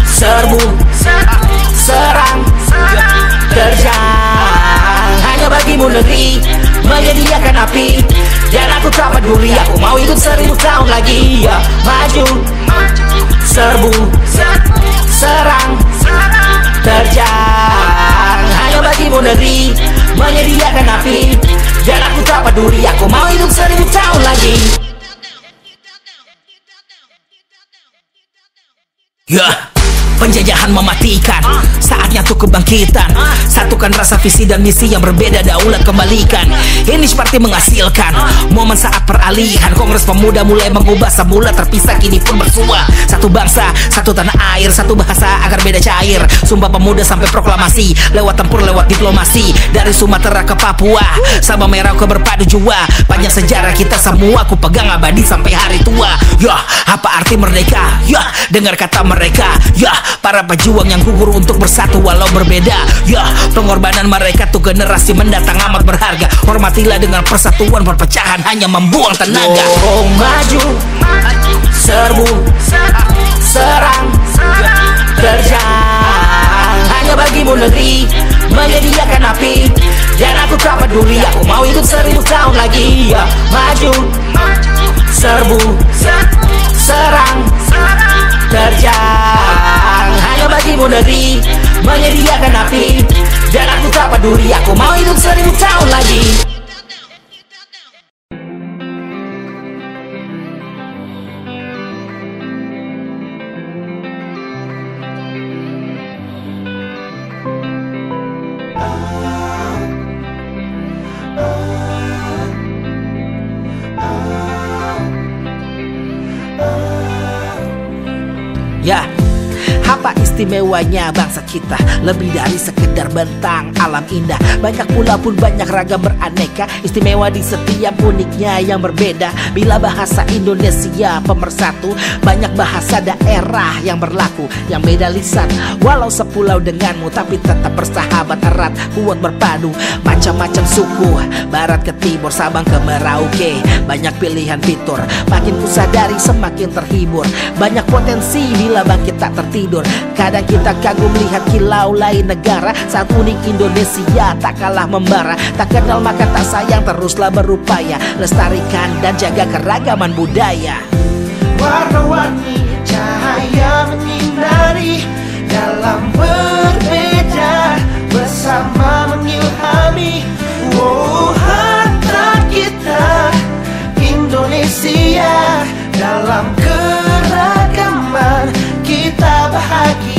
serbu, serang, terjang. Hanya bagimu negeri menyediakan api, dan aku tak peduli, aku mau hidup 1000 tahun lagi. Ya, maju, serbu, serang, terjang. Hanya bagimu negeri menyediakan api, dan aku tak peduli, aku mau hidup 1000 tahun lagi. Ya, penjajahan mematikan, saatnya untuk kebangkitan. Satukan rasa visi dan misi yang berbeda, daulat kembalikan. Ini seperti menghasilkan momen saat peralihan. Kongres Pemuda mulai mengubah, semula terpisah kini pun bersua. Satu bangsa, satu tanah air, satu bahasa agar beda cair. Sumpah Pemuda sampai proklamasi, lewat tempur, lewat diplomasi. Dari Sumatera ke Papua, Sabah Merauke berpadu jua. Panjang sejarah kita semua, ku pegang abadi sampai hari tua. Ya, apa arti merdeka? Ya, dengar kata mereka. Ya, para pejuang yang gugur untuk bersatu walau berbeda. Ya, pengorbanan mereka tuh generasi mendatang amat berharga. Hormatilah, dengan persatuan perpecahan hanya membuang tenaga. Oh, maju, serbu, serang, terjang. Hanya bagimu negeri menyediakan api, dan aku tak peduli, aku mau hidup 1000 tahun lagi. Ya, maju, serbu, serang, terjang. Hanya bagimu negeri menyediakan api, dan aku tak peduli, aku mau hidup 1000 tahun lagi. Ya, apa istimewanya bangsa kita? Lebih dari sekedar bentang alam indah. Banyak pula pun banyak ragam beraneka, istimewa di setiap uniknya yang berbeda. Bila bahasa Indonesia pemersatu, banyak bahasa daerah yang berlaku, yang beda lisan. Walau sepulau denganmu, tapi tetap bersahabat erat, kuat berpadu. Macam-macam suku, barat ke timur, Sabang ke Merauke, banyak pilihan fitur. Makin ku sadari semakin terhibur, banyak potensi bila bangkit tak tertidur. Kadang kita kagum lihat kilau lain negara, saat unik Indonesia tak kalah membara. Tak kenal maka tak sayang, teruslah berupaya lestarikan dan jaga keragaman budaya. Warna-warni cahaya menyinari dalam berbeda, bersama mengilhami. Oh, harta kita Indonesia, dalam keragaman kita bahagia.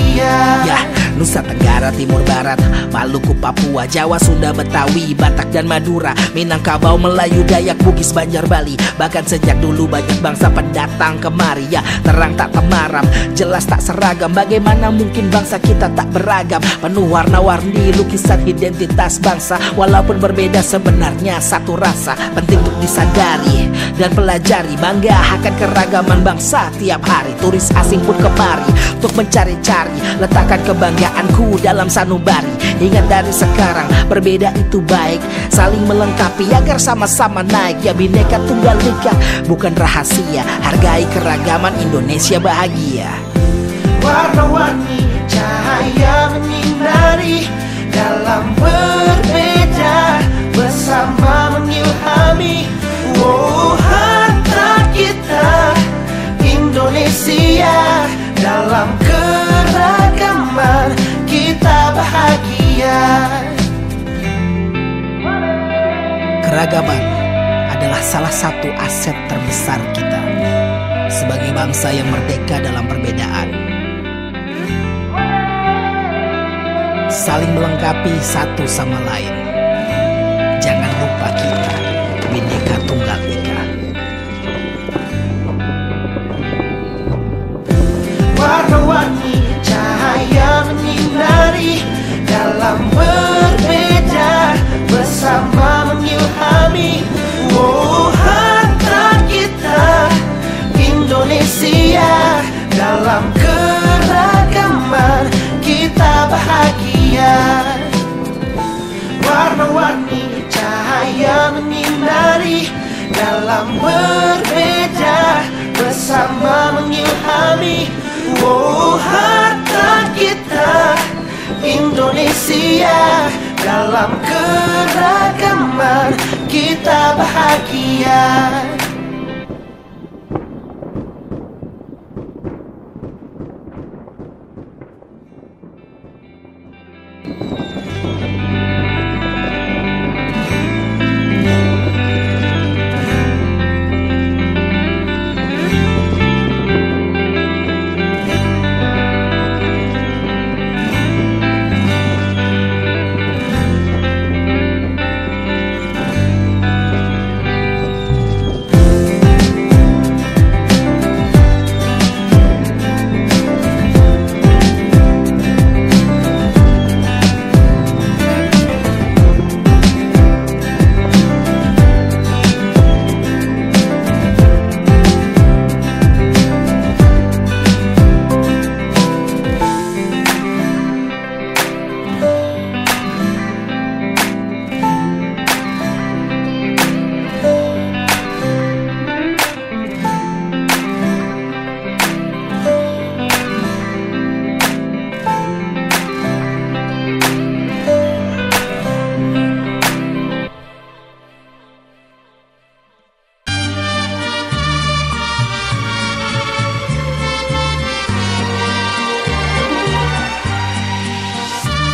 Ya, Nusa Tenggara, Timur Barat, Maluku, Papua, Jawa, Sunda, Betawi, Batak dan Madura, Minangkabau, Melayu, Dayak, Bugis, Banjar, Bali. Bahkan sejak dulu banyak bangsa pendatang kemari. Ya, terang tak temaram, jelas tak seragam. Bagaimana mungkin bangsa kita tak beragam? Penuh warna-warni lukisan identitas bangsa. Walaupun berbeda sebenarnya satu rasa. Penting untuk disadari dan pelajari, bangga akan keragaman bangsa tiap hari. Turis asing pun kemari untuk mencari-cari, letakkan kebanggaanku dalam sanubari. Ingat dari sekarang, berbeda itu baik, saling melengkapi agar sama-sama naik. Ya, Bhinneka Tunggal Ika bukan rahasia, hargai keragaman Indonesia bahagia. Warna-warni cahaya menyinari dalam berbeda, bersama mengilhami. Oh, harta kita Indonesia, dalam keragaman kita bahagia. Keragaman adalah salah satu aset terbesar kita sebagai bangsa yang merdeka dalam perbedaan. Saling melengkapi satu sama lain. Jangan lupa kita Bhinneka Tunggal Ika. Warna-warni cahaya menyinari dalam berbeda, bersama mengilhami. Oh, harta kita Indonesia, dalam keragaman kita bahagia. Warna-warni cahaya menyinari dalam berbeda, bersama mengilhami. Oh, harta kita Indonesia, dalam keragaman kita bahagia.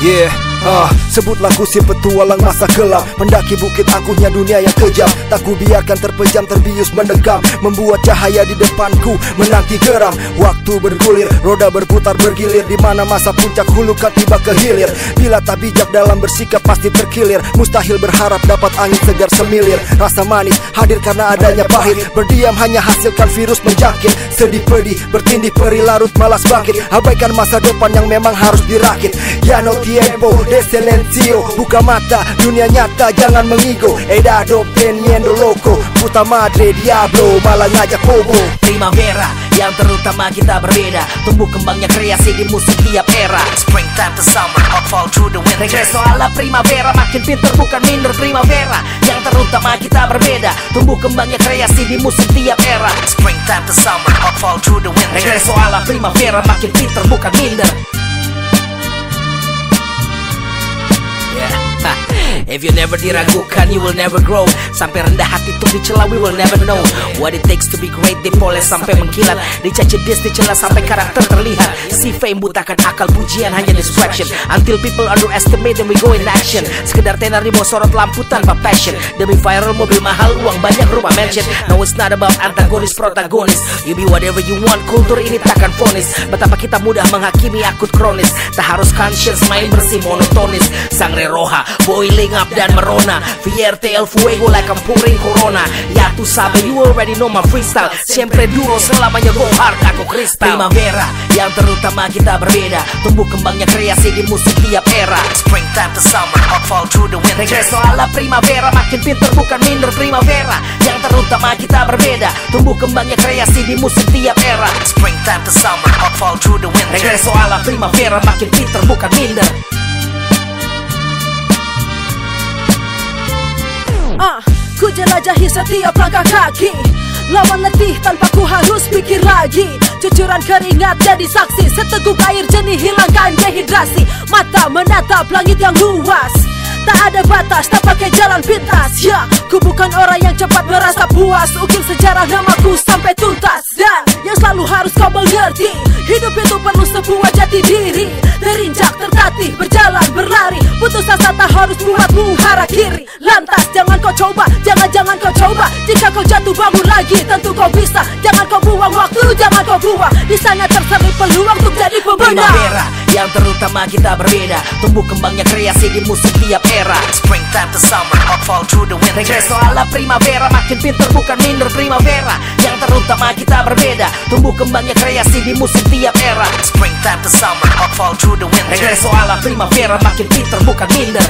Yeah, sebutlah ku si petualang masa kelam, mendaki bukit angkuhnya dunia yang kejam. Tak ku biarkan terpejam, terbius mendekam, membuat cahaya di depanku menanti geram. Waktu bergulir, roda berputar bergilir, di mana masa puncak hulu kan tiba ke hilir. Bila tak bijak dalam bersikap pasti terkilir, mustahil berharap dapat angin segar semilir. Rasa manis hadir karena adanya pahit, berdiam hanya hasilkan virus menjangkit. Sedih pedih, bertindih perih larut malas bangkit, abaikan masa depan yang memang harus dirakit. Ya no tiempo de silencio, buka mata dunia nyata jangan mengigo. Edado teniendo loco, puta madre diablo, malah ngajak bobo. Primavera yang terutama kita berbeda, tumbuh kembangnya kreasi di musik tiap era. Springtime to summer, hot fall through the winter. Regreso ala primavera, makin pinter bukan minder. Primavera yang terutama kita berbeda, tumbuh kembangnya kreasi di musik tiap era. Springtime to summer, hot fall through the winter. Regreso ala primavera, makin pinter bukan minder. If you never diragukan, you will never grow. Sampai rendah hati tuh dicela, we will never know what it takes to be great. Dipoles sampai mengkilat, dicaci dis, dicela sampai karakter terlihat. Si fame butakan akal, pujian hanya distraction. Until people underestimate and we go in action. Sekedar tenar di bawah sorot lampu tanpa passion. Demi viral, mobil mahal, uang banyak, rumah mansion. No, it's not about antagonis, protagonis. You be whatever you want, kultur ini takkan fonis. Betapa kita mudah menghakimi akut kronis. Tak harus conscious, main bersih monotonis. Sangre roja, boiling up dan merona. Vierte el fuego like I'm pouring corona. Ya tu sabe, you already know my freestyle. Siempre duro, selamanya go hard, aku kristal. Primavera, yang terutama kita berbeda. Tumbuh kembangnya kreasi di musik tiap era. Springtime to summer, hot fall through the winter. Regreso a la primavera, makin pinter bukan minder. Primavera, yang terutama kita berbeda. Tumbuh kembangnya kreasi di musik tiap era. Springtime to summer, hot fall through the winter. Regreso a la primavera, makin pinter bukan minder. Ku jelajahi setiap langkah kaki. Lawan letih tanpa ku harus pikir lagi. Cucuran keringat jadi saksi. Seteguk air jernih hilangkan dehidrasi. Mata menatap langit yang luas. Tak ada batas, tak pakai jalan pintas. Ya, ku bukan orang yang cepat merasa puas. Ukir sejarah namaku sampai tuntas. Dan yang selalu harus kau mengerti, hidup itu perlu sebuah jati diri. Terinjak, tertatih, berjalan, berlari. Putus asa tak harus buatmu harakiri. Lantas jangan kau coba, jangan kau coba. Jika kau jatuh bangun lagi, tentu kau bisa. Jangan kau buang waktu, jangan kau buang. Di sana terselip peluang untuk jadi pemenang. Primavera, yang terutama kita berbeda. Tumbuh kembangnya kreasi di musik tiap era. Springtime to summer, hot fall through the winter. Regreso a la primavera, makin pinter bukan minder. Primavera, yang terutama kita berbeda. Tumbuh kembangnya kreasi di musik tiap era. Springtime to summer, hot fall through the winter. Regreso a la primavera, makin pinter bukan minder.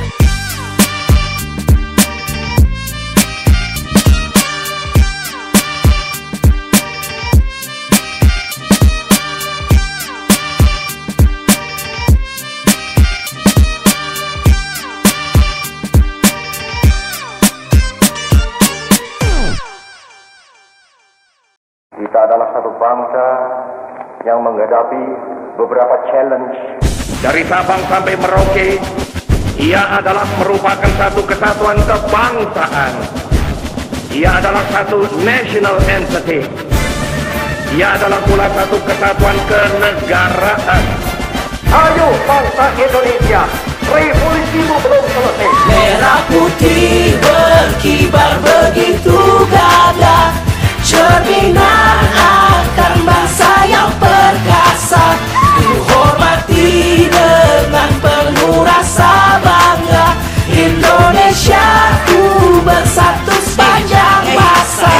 Kita adalah satu bangsa yang menghadapi beberapa challenge. Dari Sabang sampai Merauke, ia adalah merupakan satu kesatuan kebangsaan. Ia adalah satu national entity. Ia adalah pula satu kesatuan kenegaraan. Ayo bangsa Indonesia, revolusimu belum selesai. Merah putih berkibar begitu gagah, cerminan akan bangsa yang perkasa. Ku hormati dengan penuh rasa bangga. Indonesia ku bersatu sepanjang masa.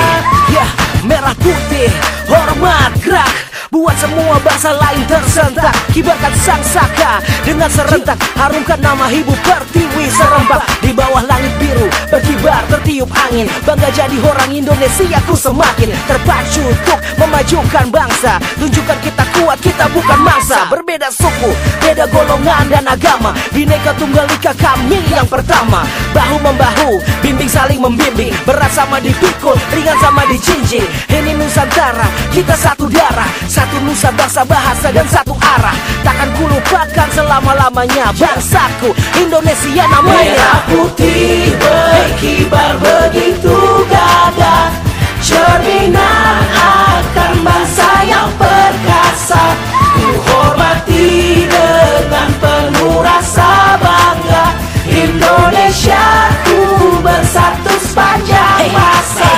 Ya, merah putih, hormat gerak. Buat semua bangsa lain tersentak. Kibarkan sang saka dengan serentak. Harumkan nama ibu pertiwi serempak. Di bawah langit biru berkibar tertiup angin. Bangga jadi orang Indonesia, ku semakin terpacu untuk memajukan bangsa. Tunjukkan kita kuat, kita bukan mangsa. Berbeda suku, beda golongan dan agama. Bineka Tunggal Ika kami yang pertama. Bahu membahu, bimbing saling membimbing. Berat sama dipikul, ringan sama dijinjing. Ini Nusantara, kita satu darah. Satu nusa, bangsa, bahasa, dan satu arah. Takkan ku lupakan selama-lamanya bangsaku Indonesia namanya. Merah putih berkibar begitu gagah, cerminan akan bangsa yang perkasa. Ku hormati dengan penuh rasa bangga. Indonesia ku bersatu sepanjang masa.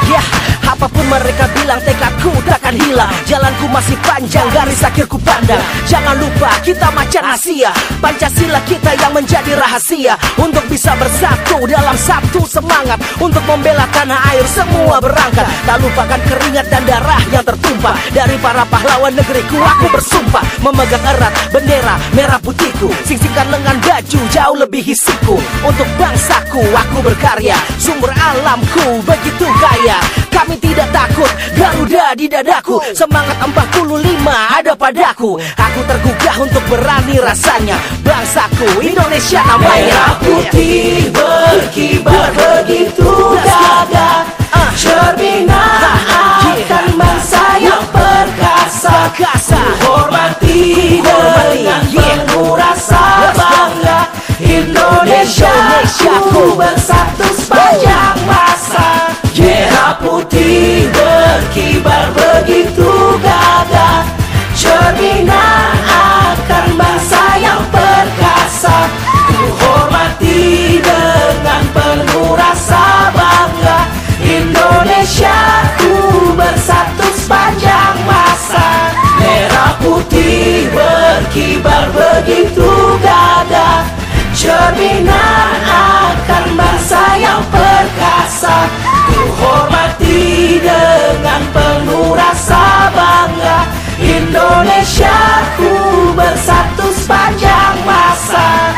Ya, apapun mereka bilang, tekadku takkan hilang. Jalanku masih panjang, garis akhirku pandang. Jangan lupa kita macan Asia. Pancasila kita yang menjadi rahasia. Untuk bisa bersatu dalam satu semangat. Untuk membela tanah air semua berangkat. Tak lupakan keringat dan darah yang tertumpah. Dari para pahlawan negeriku aku bersumpah. Memegang erat bendera merah putihku. Singsingkan lengan baju jauh lebih hisiku. Untuk bangsaku aku berkarya. Sumber alamku begitu kaya. Kami tidak takut, Garuda di dadaku. Semangat 45 ada padaku. Aku tergugah untuk berani rasanya. Bangsaku Indonesia namanya. Merah putih berkibar begitu gagah, cerminan akan bangsa yang perkasa. Ku hormati dengan penuh rasa bangga. Indonesia pembinaan akan bangsa yang perkasa. Ku hormati dengan penuh rasa bangga, Indonesia ku bersatu sepanjang masa.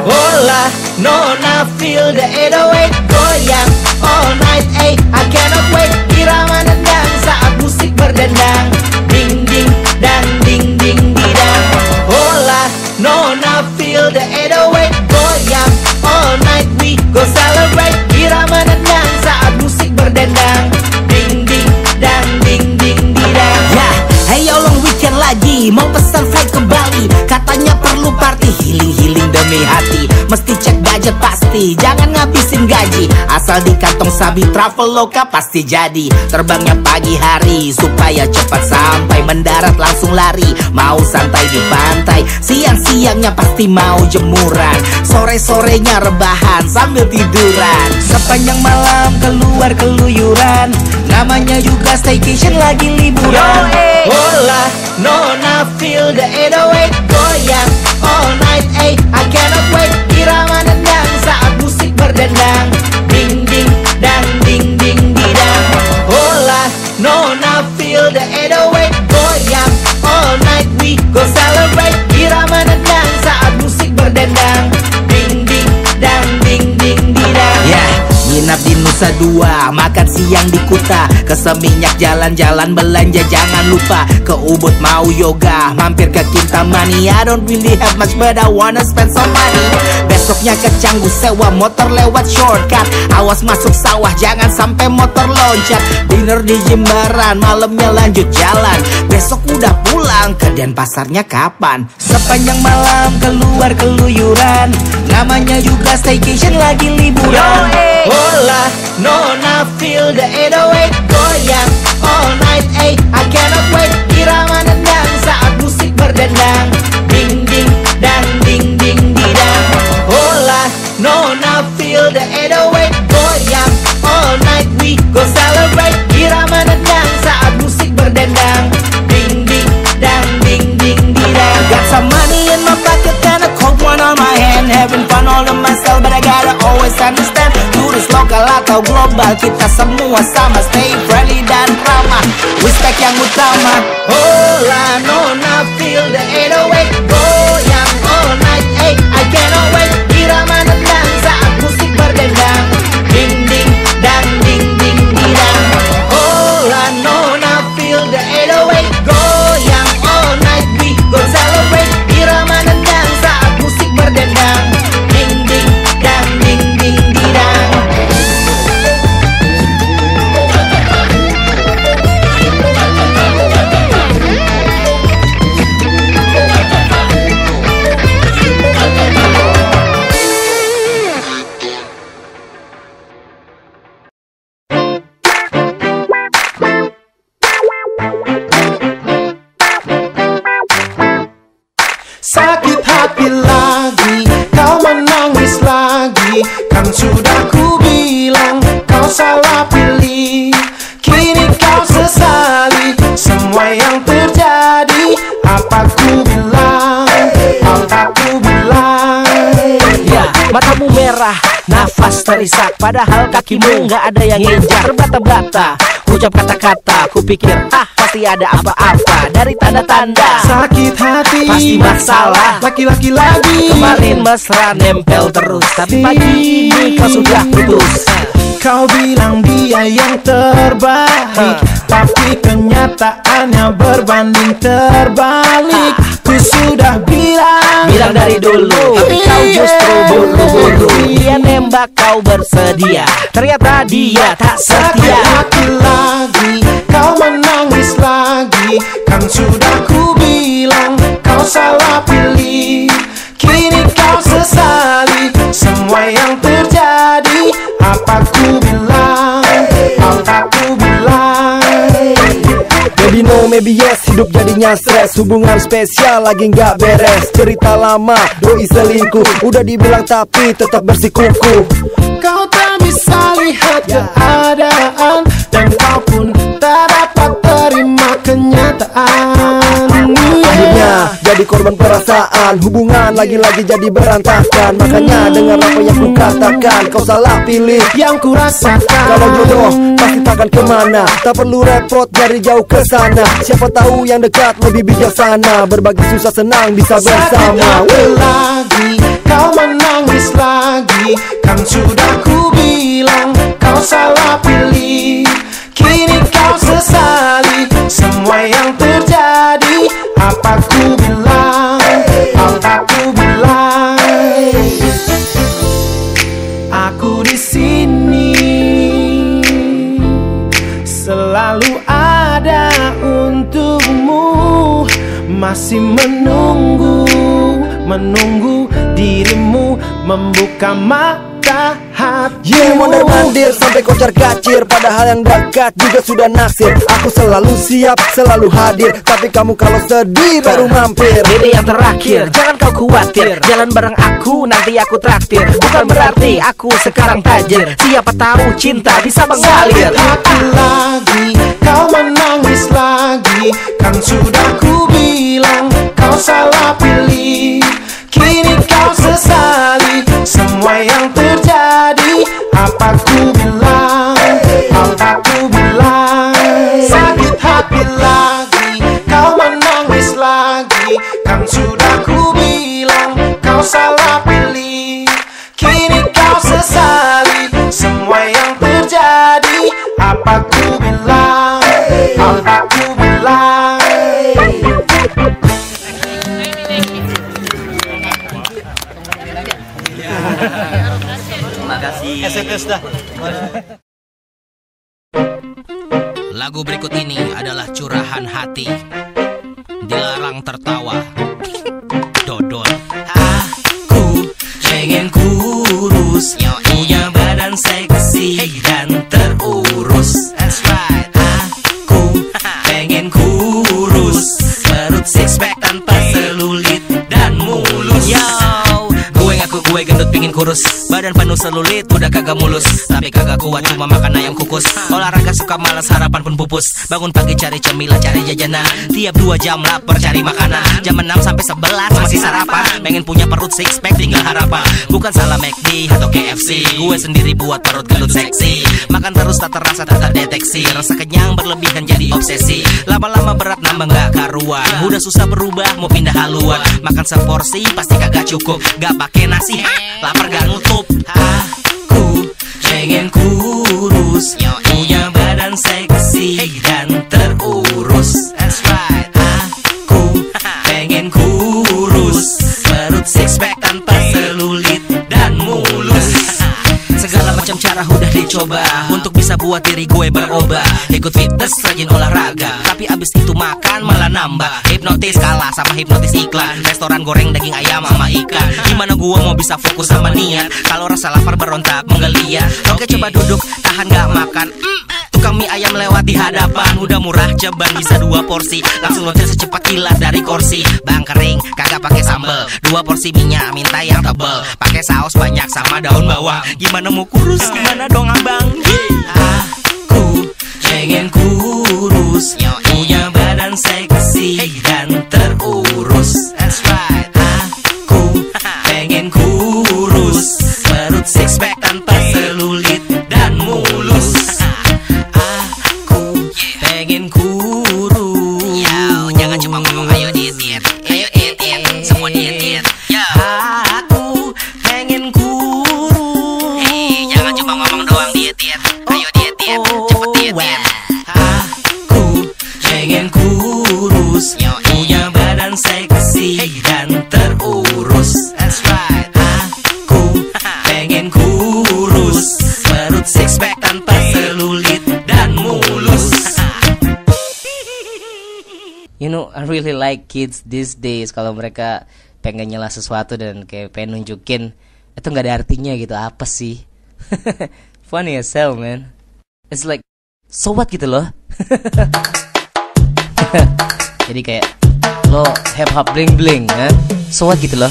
Hola, Nona, feel the 808 goyang all night, I cannot wait. Irama nendang saat musik berdendang, ding ding dan ding ding didang. Hola, Nona, feel the 808 goyang all night, we go celebrate. Irama nendang saat musik berdendang, ding ding dan ding ding didang. Ya, hey yo, long weekend lagi, mau pesan flight ke Bali. Katanya perlu party, healing demi hati. Mesti cek budget pasti, jangan ngabisin gaji. Asal di kantong sabi Traveloka pasti jadi. Terbangnya pagi hari supaya cepat sampai, mendarat langsung lari. Mau santai di pantai, siang-siangnya pasti mau jemuran, sore-sorenya rebahan sambil tiduran. Sepanjang malam keluar keluyuran, namanya juga staycation lagi liburan. Hola, Nona, feel the 808 goyang all night, I cannot wait. Irama nendang saat musik berdendang, ding ding dan ding ding didang. Hola, Nona, feel the 808 goyang all night, we go celebrate. Irama nendang saat musik berdendang, ding ding dan ding ding didang. Yeah, nginap di Nusa Dua, makan siang di Kuta, ke Seminyak jalan-jalan belanja jangan lupa. Ke Ubud mau yoga, mampir ke Kintamani. I don't really have much but I wanna spend some money. Besoknya ke Canggu sewa motor lewat shortcut. Awas masuk sawah jangan sampai motor loncat. Dinner di Jimbaran, malamnya lanjut jalan. Besok udah pulang, ke Denpasarnya kapan? Sepanjang malam keluar keluyuran, namanya juga staycation lagi liburan. Hola, Nona, feel the 808 goyang all night, I cannot wait. Irama nendang saat musik berdendang, ding ding dan ding ding didang. Hola, Nona, feel the 808 goyang all night, we go celebrate. Irama nendang saat musik berdendang, ding ding dan ding ding didang. Got some money in my pocket and a cold one on my hand. Having fun all to myself but I gotta always understand, turis lokal atau global kita semua sama. Stay friendly dan ramah, respect yang utama. Hola, Nona, feel the 808 goyang all night, I cannot wait. Irama nendang saat musik berdendang, ding ding dan ding ding didang. Hola, Nona, feel the 808 goyang all night, we go celebrate. Irama nendang saat musik berdendang, ding ding dan ding ding didang. Sakit hati lagi, kau menangis lagi. Kan sudah ku bilang kau salah pilih. Kini kau sesali semua yang terjadi. Apa ku bilang, apa ku bilang. Ya, matamu merah, nafas terisak, padahal kakimu nggak ada yang nginjak. Terbata-bata, ucap kata-kata, ku pikir pasti ada apa-apa. Dari tanda-tanda sakit hati, pasti masalah. Laki-laki lagi, kemarin mesra nempel terus, tapi pagi ini kau sudah putus. Kau bilang dia yang terbaik, tapi kenyataannya berbanding terbalik. Ku sudah bilang dari dulu, tapi kau justru buru-buru. Dia nembak kau bersedia, ternyata dia tak setia. Sakit hati lagi, kau menangis lagi. Kan sudah ku bilang kau salah pilih. Kini kau sesali semua yang terjadi. Apa ku bilang, apa ku bilang. Maybe no, maybe bias, hidup jadinya stres. Hubungan spesial lagi nggak beres. Cerita lama, doi selingkuh. Udah dibilang tapi tetap bersikukuh. Kau tak bisa lihat keadaan, dan kau pun tak dapat terima kenyataan. Akhirnya jadi korban perasaan. Hubungan lagi-lagi jadi berantakan. Makanya dengar apa yang ku katakan, kau salah pilih yang ku rasakan. Kalau jodoh pasti takkan kemana. Tak perlu repot dari jauh ke sana. Siapa tahu yang dekat lebih bijaksana. Berbagi susah senang bisa bersama. Lagi kau menangis lagi, kan sudah ku bilang kau salah pilih. Kini kau sesali semua yang terjadi. Apa ku bilang, apa ku bilang. Aku di sini selalu ada untukmu. Masih menunggu dirimu membuka mata hati. Mondar-mandir sampai kocar kacir, padahal yang dekat juga sudah naksir. Aku selalu siap, selalu hadir, tapi kamu kalau sedih baru mampir. Ini yang terakhir, jangan kau khawatir. Jalan bareng aku, nanti aku traktir. Bukan berarti aku sekarang tajir. Siapa tahu cinta bisa mengalir. Lagi kau menangis lagi, kan sudah ku bilang kau salah pilih. Kini kau sesali semua yang terjadi. Apa ku bilang, apa ku bilang. Sakit hati lagi, kau menangis lagi, kan sudah ku bilang kau salah pilih. Kini kau sesali semua yang terjadi. Apa ku bilang, apa ku bilang. Terima kasih. Lagu berikut ini adalah curahan hati. Dilarang tertawa. Dodol. Aku pengen kurus, punya badan seksi dan terurus. That's right. Aku pengen kurus, perut six pack tanpa selulit dan mulus. Yo, gue gendut pingin kurus, badan penuh selulit udah kagak mulus. Tapi kagak kuat cuma makan ayam kukus. Olahraga suka malas, harapan pun pupus. Bangun pagi cari cemilan, cari jajanan. Tiap 2 jam lapar cari makanan. Jam 6 sampai 11 masih sarapan. Pengen punya perut six pack tinggal harapan. Bukan salah McD atau KFC, gue sendiri buat perut gendut seksi. Makan terus tak terasa tak terdeteksi. Rasa kenyang berlebihan jadi obsesi. Lama-lama berat nambah gak karuan. Udah susah berubah mau pindah haluan. Makan seporsi pasti kagak cukup. Gak pakai nasi, lapar gak nutup. Aku pengen kurus, punya badan seksi dan terurus. That's right. Aku pengen kurus, perut six pack tanpa selulit dan mulus. Segala macam cara udah dicoba untuk bisa buat diri gue berubah. Ikut fitness, rajin olahraga, tapi abis itu makan malah nambah. Hipnotis kalah sama hipnotis iklan. Restoran goreng daging ayam sama ikan. Gimana gue mau bisa fokus sama niat kalau rasa lapar berontak menggeliat. Oke coba duduk, tahan gak makan. Tukang mie ayam lewat di hadapan. Udah murah ceban bisa 2 porsi. Langsung loncat secepat kilat dari kursi. Bang kering kagak pakai sambel. 2 porsi minyak minta yang tebel. Pakai saus banyak sama daun bawang. Gimana mau kurus? Gimana dong abang? Aku pengen kurus, punya badan seksi dan terurus. That's right. Aku pengen kurus, perut six pack tanpa selulit dan mulus. Aku pengen kurus. Yo, jangan cuma ngomong ayo diet, ayo diet, semua diet. Yo, aku pengen kurus. Jangan cuma ngomong doang diet, ayo diet, cepet diet. Aku pengen kurus, punya badan seksi dan terurus. That's right. Aku pengen kurus, perut six pack tanpa selulit dan mulus. You know, I really like kids these days. Kalau mereka pengen nyela sesuatu dan kayak pengen nunjukin itu nggak ada artinya gitu, apa sih? Funny as hell, man. It's like, so what gitu loh. Jadi kayak lo hip hop bling bling, so what gitu loh.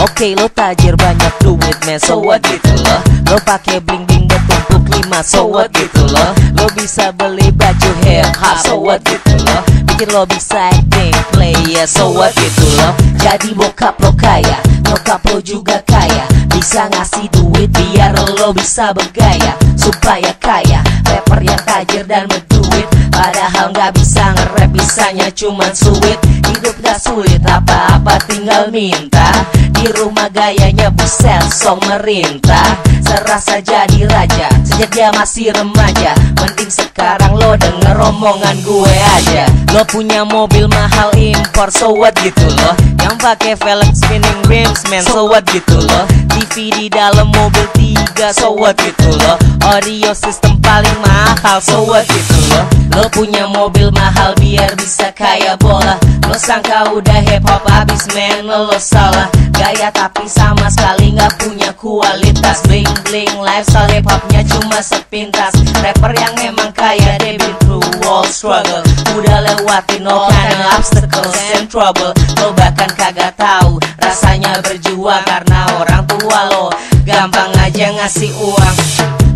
Oke, lo tajir banyak duit man, so what gitu loh. Lo pakai bling bling bertumpuk 5, so what gitu loh. Lo bisa beli baju hip hop, so what gitu loh. Bikin lo bisa acting, play ya, so what gitu loh. Jadi bokap lo kaya, nyokap lo juga kaya, bisa ngasih duit biar lo bisa bergaya supaya kaya. Rapper yang tajir dan berduit, padahal gak bisa nge-rap, bisanya cuman suit. Hidup gak sulit, apa-apa tinggal minta. Di rumah gayanya buset, song merintah. Serasa jadi raja, sejak dia masih remaja. Mending sekarang lo denger omongan gue aja. Lo punya mobil mahal impor, so what gitu loh. Yang pakai velg spinning rims man, so what gitu loh. TV di dalam mobil 3, so what gitu loh. Audio system paling mahal, so what gitu loh. Lo punya mobil mahal biar bisa kaya bola. Lo sangka udah hip hop abis man, lo salah. Gaya tapi sama sekali gak punya kualitas. Bling bling lifestyle hip hopnya cuma sepintas. Rapper yang emang kaya they been through all struggle, udah lewatin all kind of obstacles and trouble. Lo bahkan kagak tahu rasanya berjuang karena orang tua lo gampang aja ngasih uang.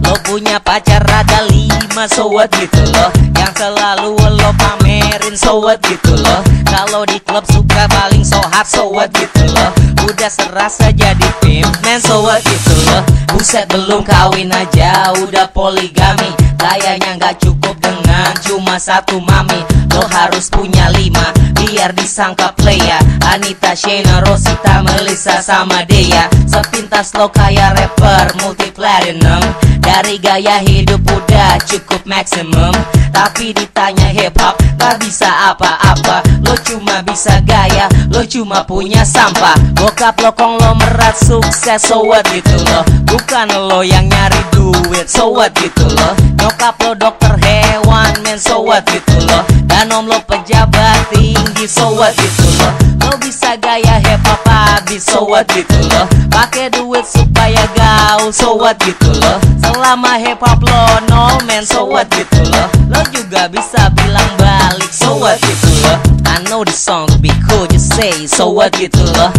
Lo punya pacar ada 5, so what gitu loh. Yang selalu lo pamerin, so what gitu loh. Kalau di klub suka paling so hot, so what gitu loh. Udah serasa jadi pimp man, so what gitu loh. Buset belum kawin aja udah poligami. Gayanya gak cukup dengan cuma 1 mami. Lo harus punya 5 biar disangka playa. Anita, Shayna, Rosita, Melissa sama Dea. Sepintas lo kayak rapper multi platinum. Dari gaya hidup udah cukup maksimum, tapi ditanya hip hop gak bisa apa-apa. Lo cuma bisa gaya, lo cuma punya sampah. Bokap lo konglomerat sukses, so what gitu loh. Bukan lo yang nyari duit, so what gitu loh. Nyokap lo dokter hewan man, so what gitu loh. Dan om lo pejabat tinggi, so what gitu loh. Lo bisa gaya hip hop abis, so what gitu loh. Pakai duit supaya gaul, so what gitu loh. Selama hip hop lo nol man, so what gitu loh. Lo juga bisa bilang balik, so what gitu loh. I know the song be cool, just say so what gitu loh.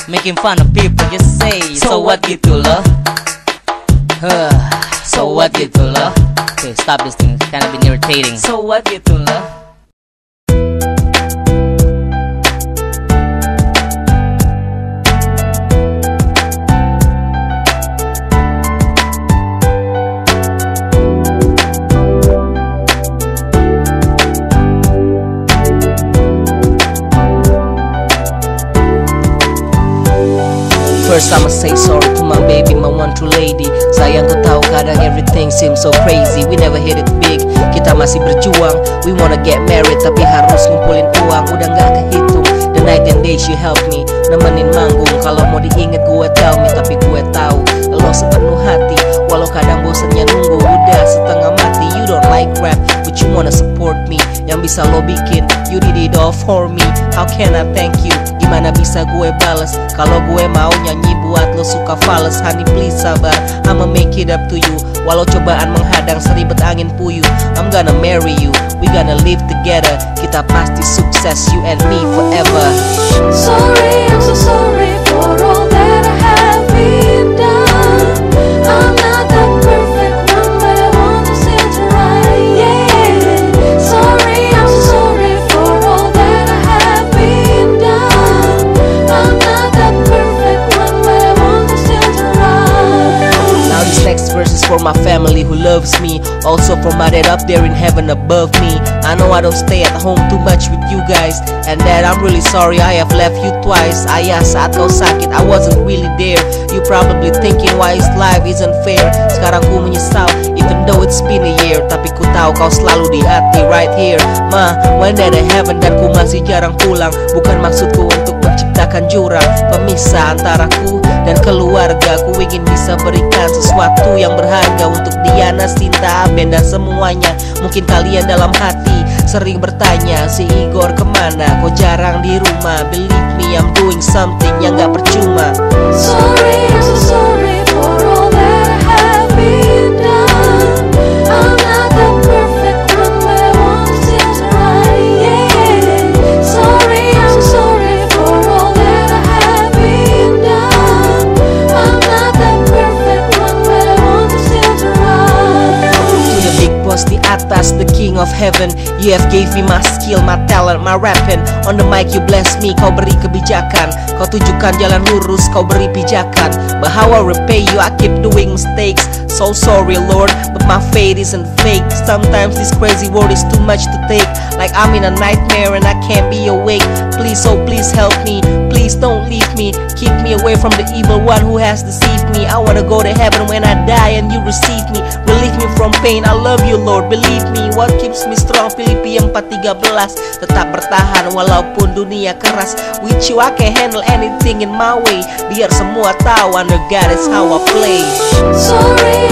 Making fun of people, just say so what gitu loh. So what gitu loh. Okay, stop this thing, it's kind of been irritating. So what gitu loh. First I'ma say sorry to my baby, my one true lady. Sayang ku tahu kadang everything seems so crazy. We never hit it big, kita masih berjuang. We wanna get married tapi harus ngumpulin uang. Udah gak kehitung, the night and day she help me, nemenin manggung. Kalau mau diinget gue tell me, tapi gue tahu lo sepenuh hati. Walau kadang bosennya nunggu, udah setengah mati. You don't like rap, but you wanna support me. Yang bisa lo bikin, you did it all for me. How can I thank you? Gimana bisa gue bales kalau gue mau nyanyi buat lo suka fales. Honey please sabar, I'ma make it up to you. Walau cobaan menghadang seribet angin puyuh, I'm gonna marry you, we gonna live together. Kita pasti sukses, you and me forever. Sorry, I'm so sorry for all that I have been done. I'm not that perfect one, but I want to set it right, yeah. Sorry, I'm so sorry for all that I have been done. I'm not that perfect one, but I want to set it right. Now this next verse is for my family who loves me, also for my dad up there in heaven above me. I know I don't stay at home too much with you guys, and dad, I'm really sorry I have left you twice. Ayah, saat kau sakit I wasn't really there. You probably thinking why his life isn't fair. Sekarang ku menyesal even though it's been a year, tapi ku tahu kau selalu di hati right here. Ma, when dad in heaven dan ku masih jarang pulang. Bukan maksudku untuk menciptakan jurang pemisah antara ku dan keluarga. Ku ingin bisa berikan sesuatu yang berharga untuk Diana, Sinta, Ben dan semuanya. Mungkin kalian dalam hati sering bertanya, si Igor kemana? Kok jarang di rumah? Believe me, I'm doing something yang gak percuma. Sorry, I'm so sorry for all that I have been done. I'm not that perfect one, but I want to set it right, yeah. of heaven. You have gave me my skill, my talent, my rapping. On the mic you bless me, kau beri kebijakan. Kau tunjukkan jalan lurus, kau beri pijakan. But how I repay you, I keep doing mistakes. So sorry Lord, but my fate isn't fake. Sometimes this crazy world is too much to take. Like I'm in a nightmare and I can't be awake. Please, oh please help me, please don't leave me. Keep me away from the evil one who has deceived me. I wanna go to heaven when I die and you receive me. Relieve me from pain, I love you Lord, believe me. What keeps me strong, Filipi 4:13. Tetap bertahan walaupun dunia keras. With you I can handle anything in my way. Biar semua tahu under God is how I play. Sorry